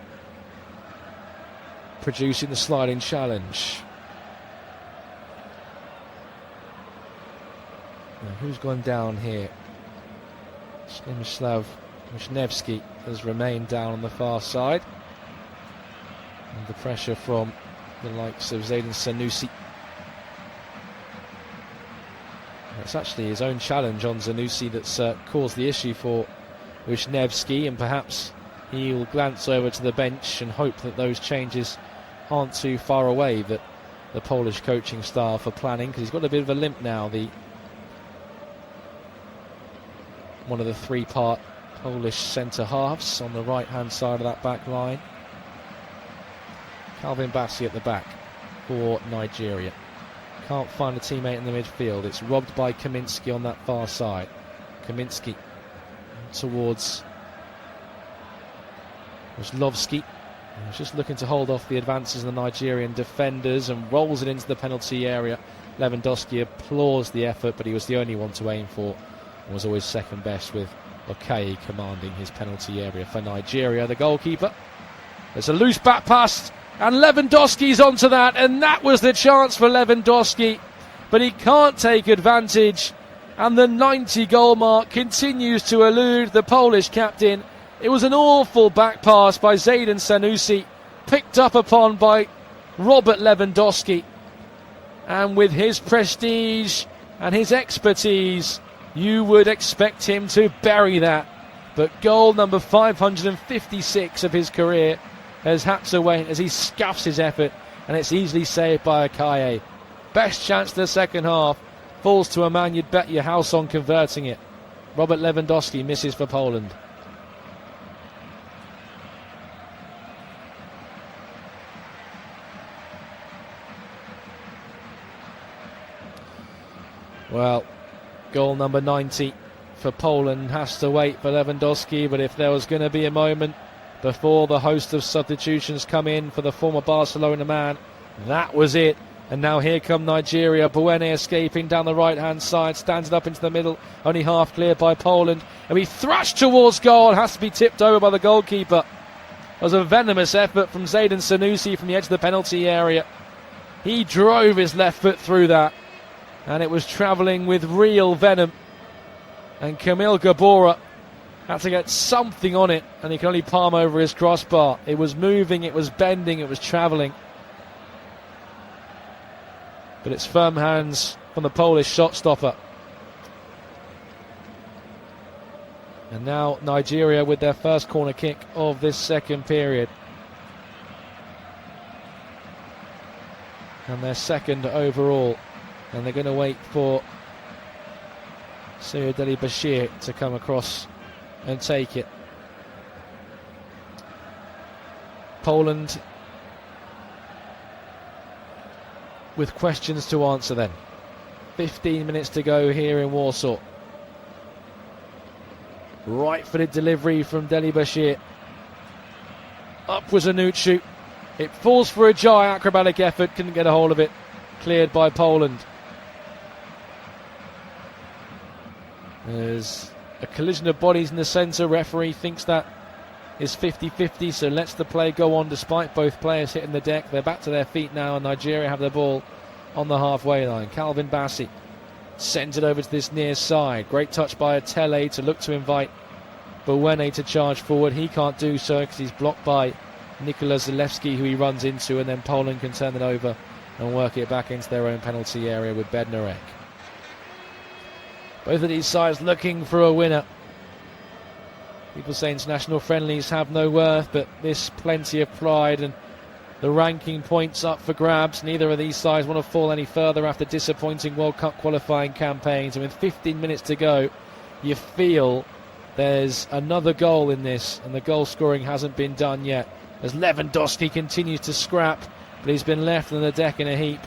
producing the sliding challenge. Now, who's gone down here? Przemysław Wisniewski has remained down on the far side. Under pressure from the likes of Zaidan Sanusi. It's actually his own challenge on Zanussi that's caused the issue for Wisniewski, and perhaps he will glance over to the bench and hope that those changes aren't too far away, that the Polish coaching staff are planning, because he's got a bit of a limp now, one of the three-part Polish centre halves on the right-hand side of that back line. Calvin Bassey at the back for Nigeria. Can't find a teammate in the midfield. It's robbed by Kaminski on that far side. Kaminski towards Kozlowski. He's just looking to hold off the advances of the Nigerian defenders and rolls it into the penalty area. Lewandowski applauds the effort, but he was the only one to aim for and was always second best, with Okayi commanding his penalty area for Nigeria. The goalkeeper. There's a loose back pass, and Lewandowski's onto that, and that was the chance for Lewandowski, but he can't take advantage, and the 90 goal mark continues to elude the Polish captain. It was an awful back pass by Zaidan Sanusi, picked up upon by Robert Lewandowski, and with his prestige and his expertise, you would expect him to bury that, but goal number 556 of his career has had to wait as he scuffs his effort, and it's easily saved by Okayi. Best chance of the second half falls to a man you'd bet your house on converting it. Robert Lewandowski misses for Poland. Well, goal number 90 for Poland has to wait for Lewandowski, but if there was going to be a moment before the host of substitutions come in for the former Barcelona man, that was it. And now here come Nigeria. Buene escaping down the right-hand side, stands it up into the middle, only half cleared by Poland. And we thrashed towards goal, has to be tipped over by the goalkeeper. It was a venomous effort from Zaidan Sanusi from the edge of the penalty area. He drove his left foot through that, and it was travelling with real venom. And Kamil Gabora had to get something on it, and he can only palm over his crossbar. It was moving, it was bending, it was travelling. But it's firm hands from the Polish shot stopper. And now Nigeria with their first corner kick of this second period. And their second overall. And they're going to wait for Seyedeli Bashir to come across and take it. Poland with questions to answer then. 15 minutes to go here in Warsaw. Right-footed delivery from Deli Bashir. Up was Anucci. It falls for a Jai, acrobatic effort, couldn't get a hold of it. Cleared by Poland. There's a collision of bodies in the centre. Referee thinks that is 50-50, so lets the play go on despite both players hitting the deck. They're back to their feet now, and Nigeria have the ball on the halfway line. Calvin Bassey sends it over to this near side. Great touch by Atele to look to invite Buene to charge forward. He can't do so because he's blocked by Nikola Zalewski, who he runs into, and then Poland can turn it over and work it back into their own penalty area with Bednarek. Both of these sides looking for a winner. People say international friendlies have no worth, but this plenty of pride, and the ranking points up for grabs. Neither of these sides want to fall any further after disappointing World Cup qualifying campaigns, and with 15 minutes to go, you feel there's another goal in this, and the goal scoring hasn't been done yet, as Lewandowski continues to scrap, but he's been left on the deck in a heap.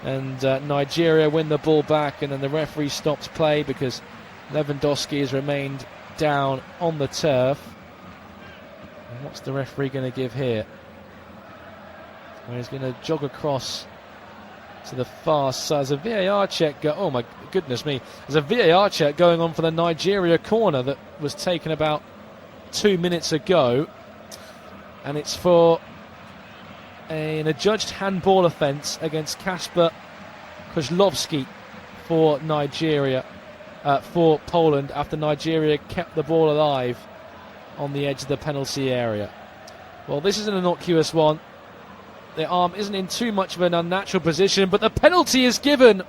And Nigeria win the ball back, and then the referee stops play because Lewandowski has remained down on the turf. And what's the referee going to give here? Well, he's going to jog across to the far side. There's a VAR check. Oh my goodness me! There's a VAR check going on for the Nigeria corner that was taken about 2 minutes ago, and it's for an adjudged handball offence against Kasper Kozlowski for Nigeria, for Poland, after Nigeria kept the ball alive on the edge of the penalty area. Well, this is an innocuous one. The arm isn't in too much of an unnatural position, but the penalty is given.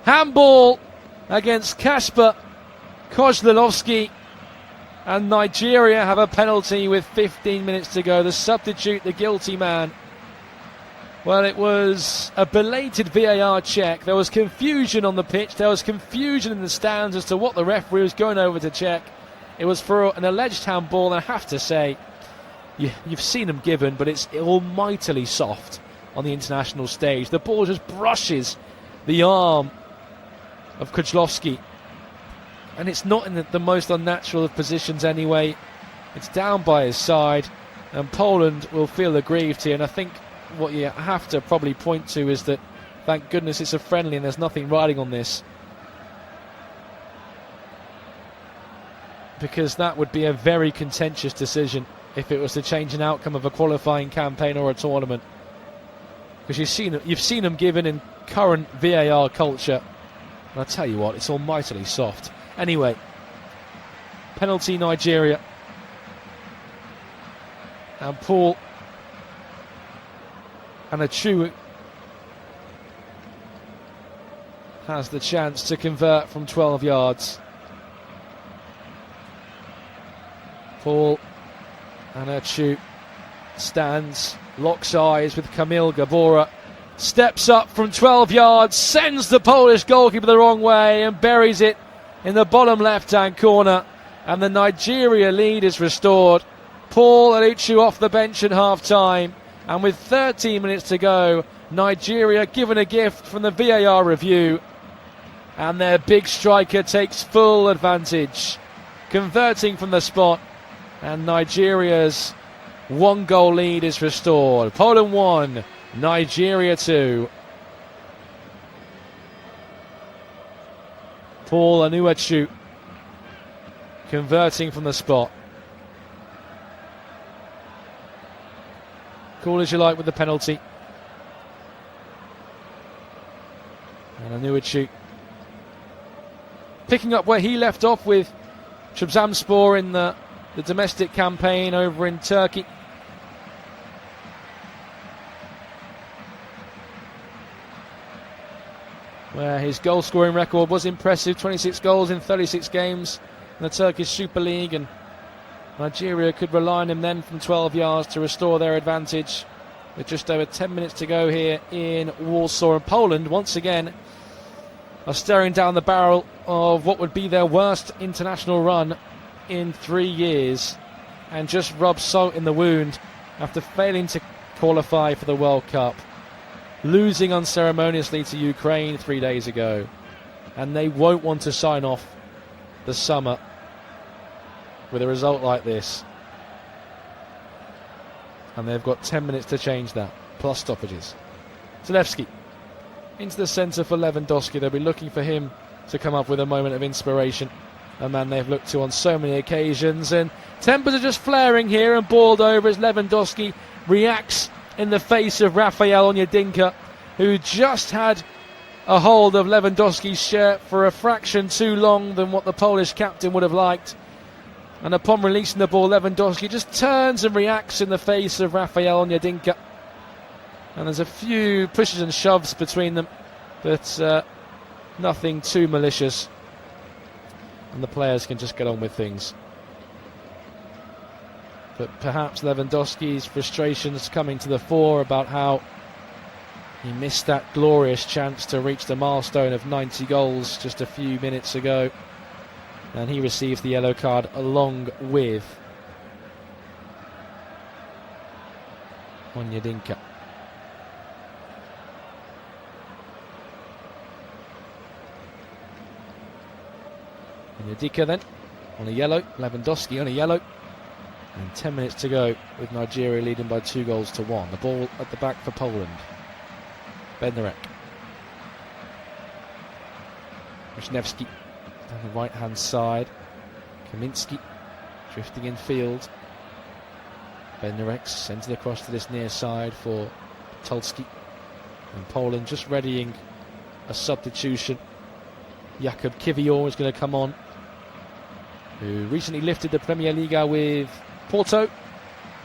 Handball against Kasper Kozlowski, and Nigeria have a penalty with 15 minutes to go. The substitute, the guilty man. Well, it was a belated VAR check. There was confusion on the pitch. There was confusion in the stands as to what the referee was going over to check. It was for an alleged handball, and I have to say, you've seen them given, but it's almightily soft on the international stage. The ball just brushes the arm of Kozlowski, and it's not in the most unnatural of positions anyway. It's down by his side, and Poland will feel aggrieved here. And I think what you have to probably point to is that, thank goodness it's a friendly and there's nothing riding on this, because that would be a very contentious decision if it was to change an outcome of a qualifying campaign or a tournament. Because you've seen them given in current VAR culture, and I tell you what, it's almightily soft. Anyway, penalty Nigeria, and Paul Anachu has the chance to convert from 12 yards. Paul Anachu stands, locks eyes with Kamil Gabora, steps up from 12 yards, sends the Polish goalkeeper the wrong way and buries it in the bottom left-hand corner, and the Nigeria lead is restored. Paul Anachu off the bench at half-time, and with 13 minutes to go, Nigeria given a gift from the VAR review, and their big striker takes full advantage, converting from the spot, and Nigeria's one-goal lead is restored. Poland 1, Nigeria 2. Paul Anachu converting from the spot. Call as you like with the penalty. And Anachu picking up where he left off with Trabzonspor in the domestic campaign over in Turkey. Where his goal scoring record was impressive, 26 goals in 36 games in the Turkish Super League, and Nigeria could rely on him then from 12 yards to restore their advantage with just over 10 minutes to go here in Warsaw. And Poland once again are staring down the barrel of what would be their worst international run in 3 years, and just rub salt in the wound after failing to qualify for the World Cup, losing unceremoniously to Ukraine 3 days ago, and they won't want to sign off the summer with a result like this. And they've got 10 minutes to change that, plus stoppages. Zalewski into the centre for Lewandowski. They'll be looking for him to come up with a moment of inspiration, a man they've looked to on so many occasions. And tempers are just flaring here and boiled over as Lewandowski reacts in the face of Rafael Onyedinka, who just had a hold of Lewandowski's shirt for a fraction too long than what the Polish captain would have liked. And upon releasing the ball, Lewandowski just turns and reacts in the face of Rafael Onyedinka. And there's a few pushes and shoves between them, but nothing too malicious. And the players can just get on with things. But perhaps Lewandowski's frustrations coming to the fore about how he missed that glorious chance to reach the milestone of 90 goals just a few minutes ago. And he receives the yellow card along with Onyedinka. Onyedinka then on a yellow, Lewandowski on a yellow, and 10 minutes to go with Nigeria leading by 2-1. The ball at the back for Poland. Bednarek. Wisniewski on the right hand side. Kaminski drifting in field. Bednarek sends it across to this near side for Tulski. And Poland just readying a substitution. Jakub Kiwior is going to come on, who recently lifted the Premier Liga with Porto,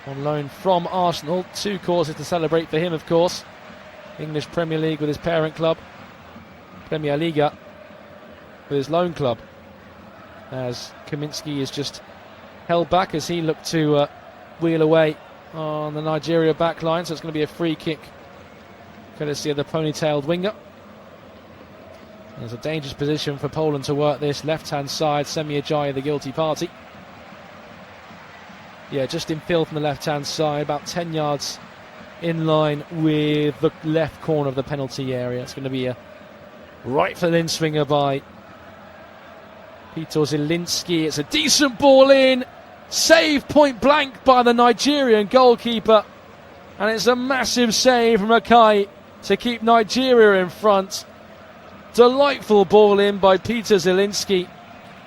on loan from Arsenal. 2 causes to celebrate for him, of course. English Premier League with his parent club, Premier Liga with his loan club, as Kaminski is just held back as he looked to wheel away on the Nigeria back line. So it's going to be a free kick courtesy of the ponytailed winger. There's a dangerous position for Poland to work this. Left-hand side, Semi Ajayi, the guilty party. Yeah, just in field from the left-hand side, about 10 yards in line with the left corner of the penalty area. It's going to be a right foot in swinger by Peter Zielinski. It's a decent ball in. Save point blank by the Nigerian goalkeeper. And it's a massive save from Akai to keep Nigeria in front. Delightful ball in by Peter Zielinski.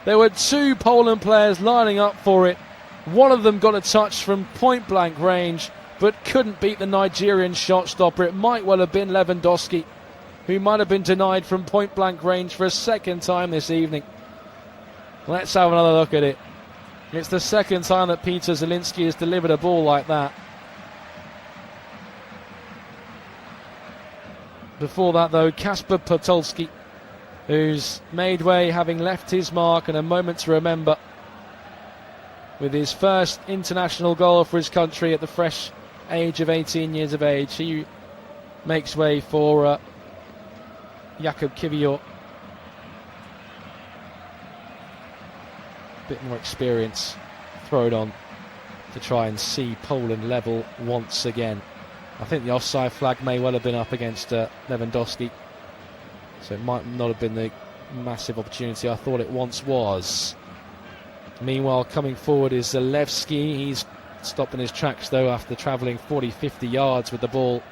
There were 2 Poland players lining up for it. One of them got a touch from point blank range, but couldn't beat the Nigerian shot stopper. It might well have been Lewandowski, who might have been denied from point blank range for a second time this evening. Let's have another look at it. It's the second time that Peter Zielinski has delivered a ball like that. Before that, though, Kasper Podolski, who's made way, having left his mark, and a moment to remember with his first international goal for his country at the fresh age of 18 years of age. He makes way for Jakub Kiwior. Bit more experience thrown on to try and see Poland level once again. I think the offside flag may well have been up against Lewandowski, so it might not have been the massive opportunity I thought it once was. Meanwhile, coming forward is Zalewski. He's stopped in his tracks, though, after travelling 40-50 yards with the ball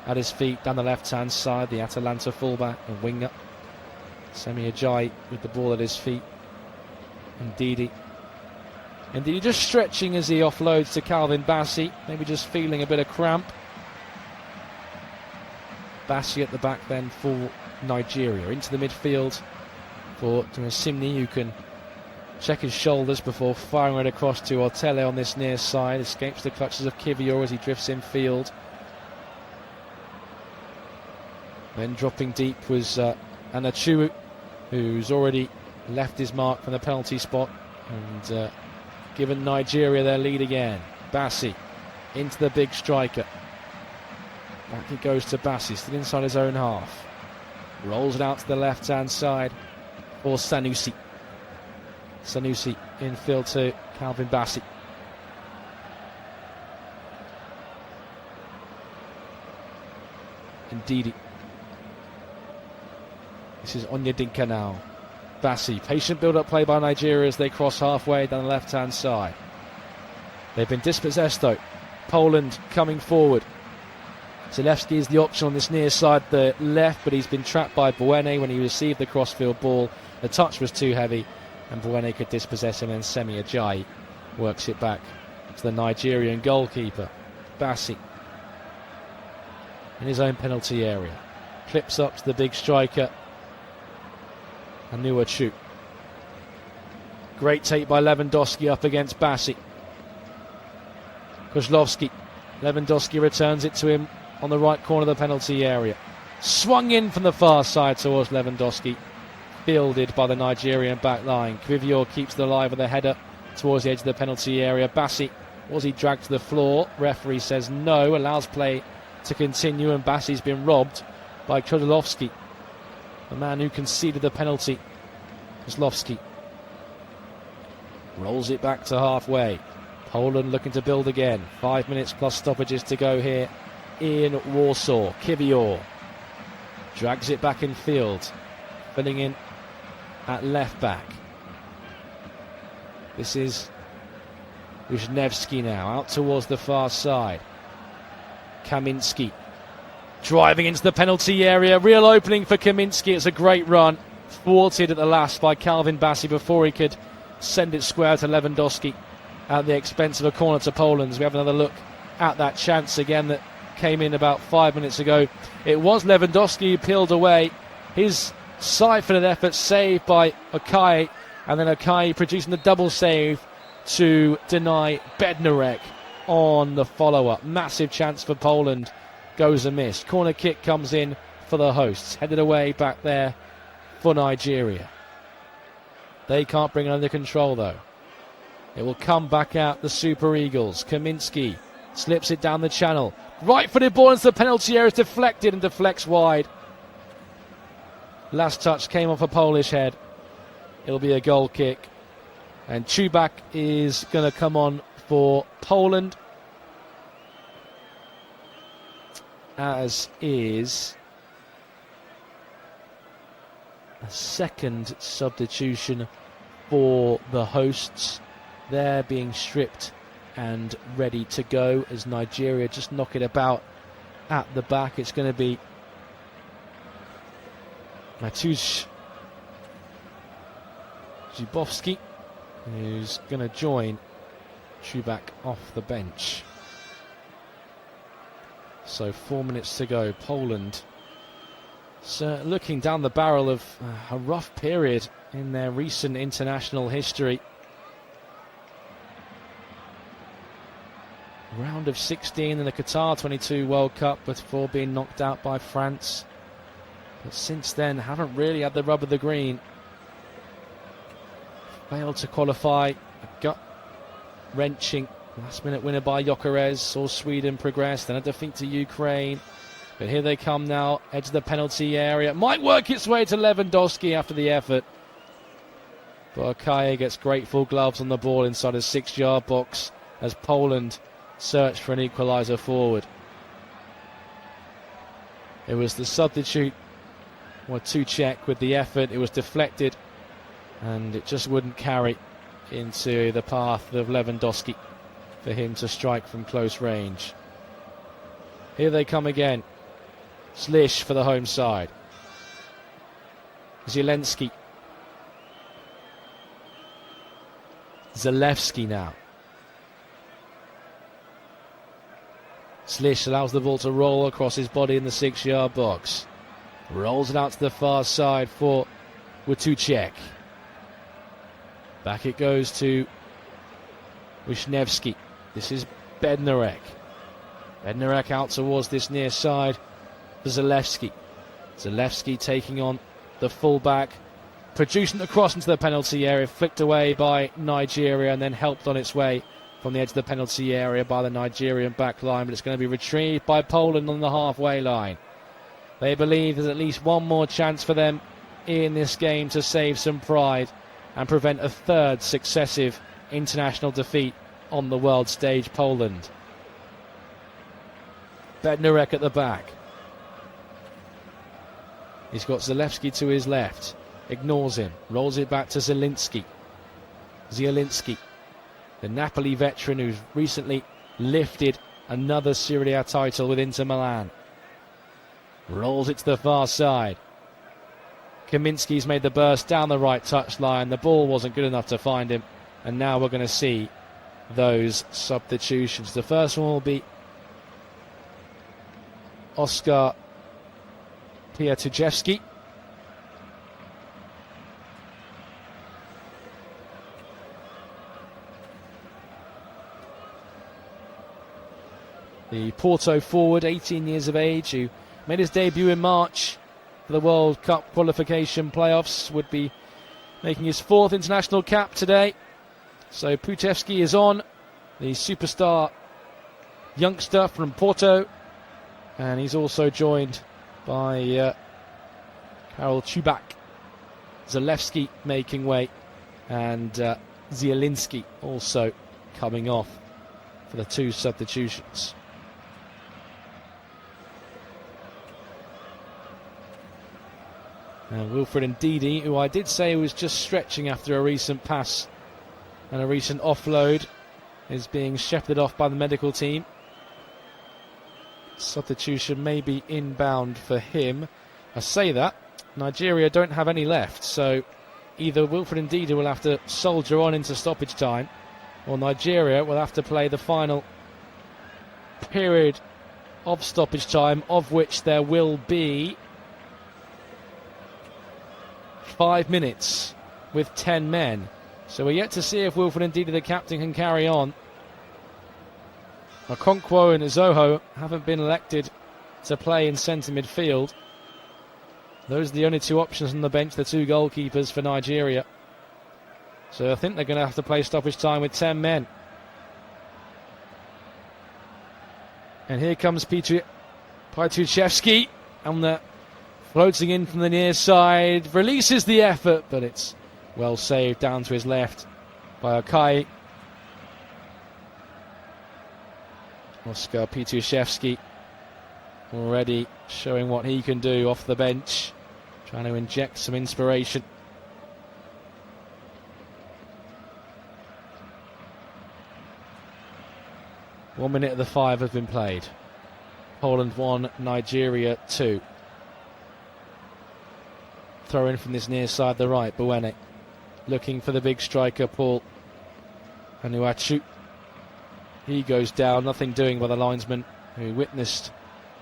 at his feet down the left-hand side. The Atalanta fullback and winger, Semi Ajayi, with the ball at his feet. Ndidi just stretching as he offloads to Calvin Bassey, maybe just feeling a bit of cramp. Bassey at the back then for Nigeria. Into the midfield for Simni, who can check his shoulders before firing it across to Otele on this near side. Escapes the clutches of Kiwior as he drifts in field. Then dropping deep was Anachu, who's already left his mark from the penalty spot and given Nigeria their lead again. Bassey into the big striker. Back it goes to Bassey, still inside his own half. Rolls it out to the left-hand side for Sanusi. Sanusi infield to Calvin Bassey. Ndidi. This is Onyedinka now. Bassey, patient build-up play by Nigeria as they cross halfway down the left-hand side. They've been dispossessed though. Poland coming forward. Zalewski is the option on this near side, the left, but he's been trapped by Buene when he received the crossfield ball. The touch was too heavy and Buene could dispossess him, and Semi Ajayi works it back to the Nigerian goalkeeper. Bassey in his own penalty area. Clips up to the big striker, Anuachu. Great take by Lewandowski up against Bassey. Kozlowski. Lewandowski returns it to him on the right corner of the penalty area. Swung in from the far side towards Lewandowski. Fielded by the Nigerian back line. Kiwior keeps it alive with a header towards the edge of the penalty area. Bassey, was he dragged to the floor? Referee says no, allows play to continue, and Bassey's been robbed by Kozlowski, the man who conceded the penalty. Kozlowski rolls it back to halfway. Poland looking to build again. 5 minutes plus stoppages to go here in Warsaw. Kiwior drags it back in field, filling in at left back. This is Wisniewski now, out towards the far side. Kaminski driving into the penalty area. Real opening for Kaminski. It's a great run. Thwarted at the last by Calvin Bassey before he could send it square to Lewandowski at the expense of a corner to Poland. We have another look at that chance again that came in about 5 minutes ago. It was Lewandowski who peeled away. His siphoned effort saved by Okai, and then Okai producing the double save to deny Bednarek on the follow-up. Massive chance for Poland goes amiss. Corner kick comes in for the hosts. Headed away back there for Nigeria. They can't bring it under control though. It will come back out the Super Eagles. Kaminski slips it down the channel. Right-footed ball into the penalty area. Is deflected and deflects wide. Last touch came off a Polish head. It'll be a goal kick. And Chubak is going to come on for Poland. As is a second substitution for the hosts. They're being stripped and ready to go as Nigeria just knock it about at the back. It's going to be Matusz Zubowski, who's going to join Chubak off the bench. So 4 minutes to go. Poland looking down the barrel of a rough period in their recent international history. Round of 16 in the Qatar 22 World Cup before being knocked out by France. But since then, haven't really had the rub of the green. Failed to qualify. A gut-wrenching last-minute winner by Gyökeres. Saw Sweden progress, then a defeat to Ukraine. But here they come now, edge of the penalty area. Might work its way to Lewandowski after the effort. But Akaye gets grateful gloves on the ball inside a 6-yard box as Poland search for an equaliser forward. It was the substitute, Tuchek, with the effort. It was deflected and it just wouldn't carry into the path of Lewandowski for him to strike from close range. Here they come again. Slish for the home side. Zielinski. Zalewski now. Slish allows the ball to roll across his body in the 6-yard box. Rolls it out to the far side for Tuchek. Back it goes to Wisniewski. This is Bednarek. Bednarek out towards this near side for Zalewski. Zalewski taking on the fullback, producing the cross into the penalty area, flicked away by Nigeria and then helped on its way from the edge of the penalty area by the Nigerian back line, but it's going to be retrieved by Poland on the halfway line. They believe there's at least one more chance for them in this game to save some pride and prevent a third successive international defeat on the world stage. Poland. Bednarek at the back. He's got Zalewski to his left. Ignores him. Rolls it back to Zielinski. The Napoli veteran who's recently lifted another Serie A title with Inter Milan. Rolls it to the far side. Kaminski's made the burst down the right touchline. The ball wasn't good enough to find him. And now we're going to see those substitutions. The first one will be Oskar Piatujewski. The Porto forward, 18 years of age, who made his debut in March for the World Cup qualification playoffs, would be making his 4th international cap today. So Piatujewski is on, the superstar youngster from Porto, and he's also joined by Karol Chubak. Zalewski making way, and Zielinski also coming off for the 2 substitutions. And Wilfred Ndidi, who I did say was just stretching after a recent pass and a recent offload, is being shepherded off by the medical team. Substitution may be inbound for him. I say that, Nigeria don't have any left, so either Wilfred Ndidi will have to soldier on into stoppage time, or Nigeria will have to play the final period of stoppage time, of which there will be 5 minutes with 10 men. So we're yet to see if Wilfred Ndidi, the captain, can carry on. Okonkwo and Zoho haven't been elected to play in centre midfield. Those are the only two options on the bench, the two goalkeepers for Nigeria. So I think they're going to have to play stoppage time with 10 men. And here comes Pietuszewski, and floating in from the near side, releases the effort, but it's well saved down to his left by Okai. Oskar Pietuszewski already showing what he can do off the bench, trying to inject some inspiration. One minute of the 5 have been played. Poland 1, Nigeria 2. Throw in from this near side, the right, Buene. Looking for the big striker, Paul Anuachu. He goes down, nothing doing by the linesman who witnessed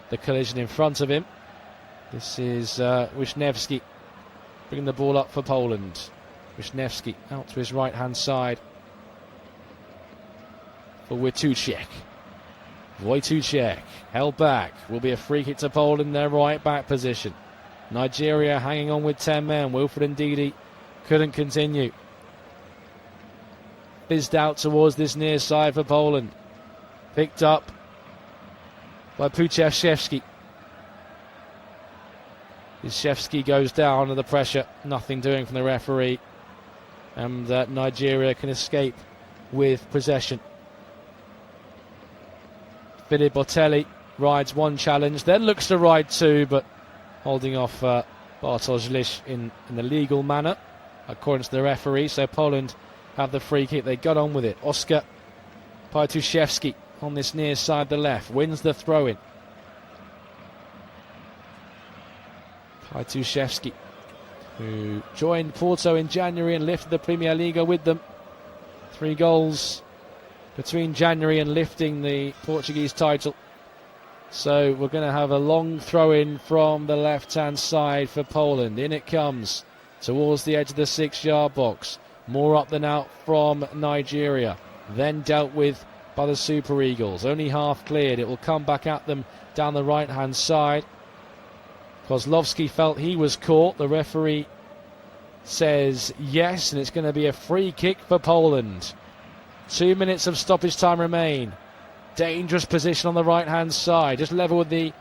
the collision in front of him. This is Wisniewski bringing the ball up for Poland. Wisniewski out to his right-hand side for Wojciech. Wojciech held back. Will be a free kick to Poland in their right-back position. Nigeria hanging on with 10 men. Wilfred Ndidi couldn't continue. Fizzed out towards this near side for Poland. Picked up by Pietuszewski. Pietuszewski goes down under the pressure. Nothing doing from the referee. And Nigeria can escape with possession. Philip Botelli rides one challenge, then looks to ride two, but holding off Bartosz Lisz in the legal manner, according to the referee. So Poland have the free kick. They got on with it. Oskar Pietuszewski on this near side, the left, wins the throw-in. Pietuszewski, who joined Porto in January and lifted the Premier Liga with them. 3 goals between January and lifting the Portuguese title. So we're going to have a long throw-in from the left-hand side for Poland. In it comes towards the edge of the 6-yard box. More up than out from Nigeria. Then dealt with by the Super Eagles. Only half cleared. It will come back at them down the right-hand side. Kozlowski felt he was caught. The referee says yes, and it's going to be a free kick for Poland. 2 minutes of stoppage time remain. Dangerous position on the right-hand side. Just level with the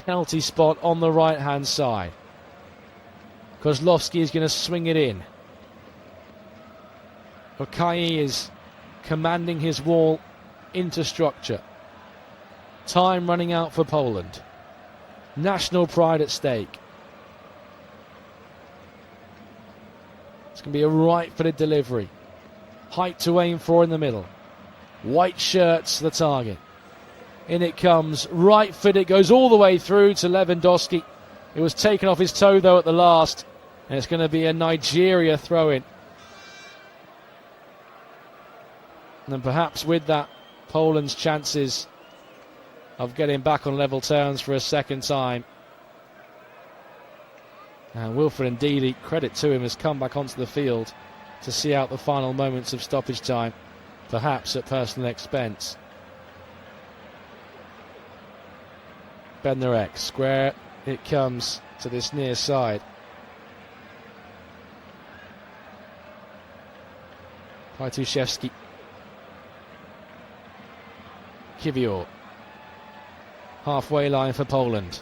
penalty spot on the right-hand side. Kozlowski is going to swing it in. Okai is commanding his wall into structure. Time running out for Poland. National pride at stake. It's going to be a right-footed delivery. Height to aim for in the middle. White shirts the target. In it comes. Right foot. It goes all the way through to Lewandowski. It was taken off his toe though at the last. And it's going to be a Nigeria throw-in. And perhaps with that, Poland's chances of getting back on level terms for a second time. And Wilfred Ndidi, credit to him, has come back onto the field to see out the final moments of stoppage time, perhaps at personal expense. Bednarek, square it comes to this near side. Pietuszewski. Kiwior. Halfway line for Poland.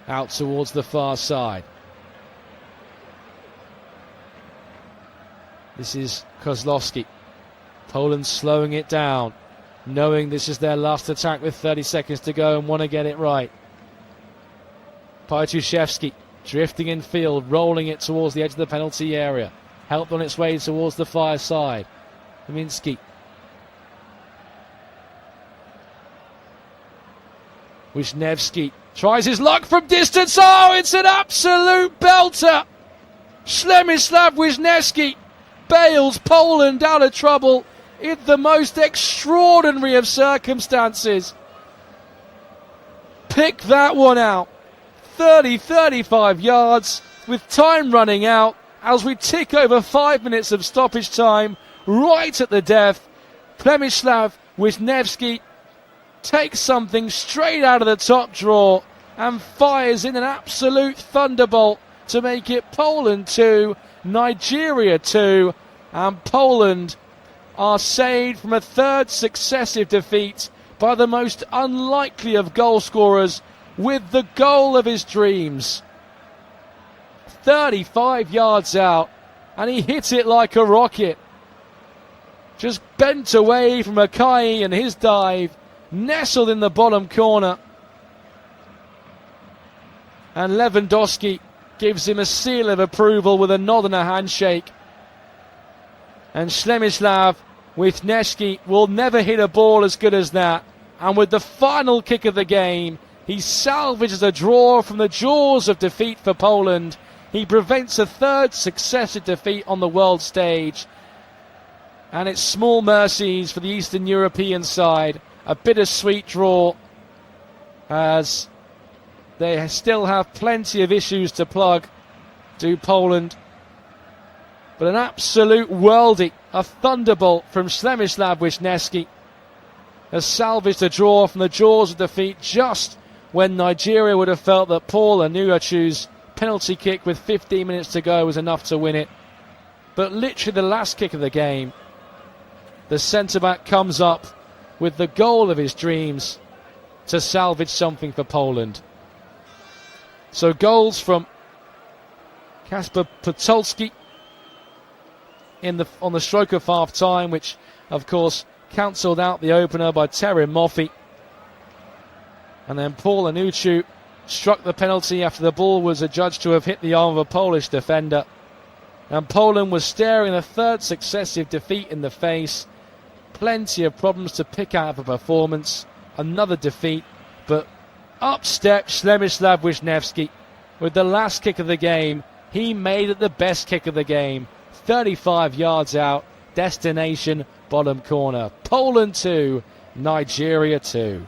Out towards the far side. This is Kozlowski. Poland slowing it down, knowing this is their last attack with 30 seconds to go and want to get it right. Pietuszewski drifting in field, rolling it towards the edge of the penalty area. Helped on its way towards the far side. Kaminski. Wisniewski tries his luck from distance. Oh, it's an absolute belter. Przemysław Wisniewski bails Poland out of trouble in the most extraordinary of circumstances. pick that one out. 35 yards with time running out as we tick over 5 minutes of stoppage time right at the death. Przemysław Wisniewski takes something straight out of the top drawer and fires in an absolute thunderbolt to make it Poland 2, Nigeria 2, and Poland are saved from a third successive defeat by the most unlikely of goal scorers with the goal of his dreams. 35 yards out, and he hit it like a rocket. Just bent away from Akai and his dive, nestled in the bottom corner. And Lewandowski gives him a seal of approval with a nod and a handshake. And Przemysław Wisniewski will never hit a ball as good as that. And with the final kick of the game, he salvages a draw from the jaws of defeat for Poland. He prevents a third successive defeat on the world stage. And it's small mercies for the Eastern European side. A bittersweet draw as they still have plenty of issues to plug, do Poland. But an absolute worldie, a thunderbolt from Przemysław Wisniewski has salvaged a draw from the jaws of defeat just when Nigeria would have felt that Paul Anuachu's penalty kick with 15 minutes to go was enough to win it. But literally the last kick of the game, the centre-back comes up with the goal of his dreams to salvage something for Poland. So goals from Kasper Podolski on the stroke of half-time, which of course cancelled out the opener by Terry Moffey. And then Paul Anuachu struck the penalty after the ball was adjudged to have hit the arm of a Polish defender. And Poland was staring a third successive defeat in the face. Plenty of problems to pick out of a performance. Another defeat, but up steps Przemysław Wisniewski with the last kick of the game. He made it the best kick of the game. 35 yards out, destination bottom corner. Poland 2, Nigeria 2.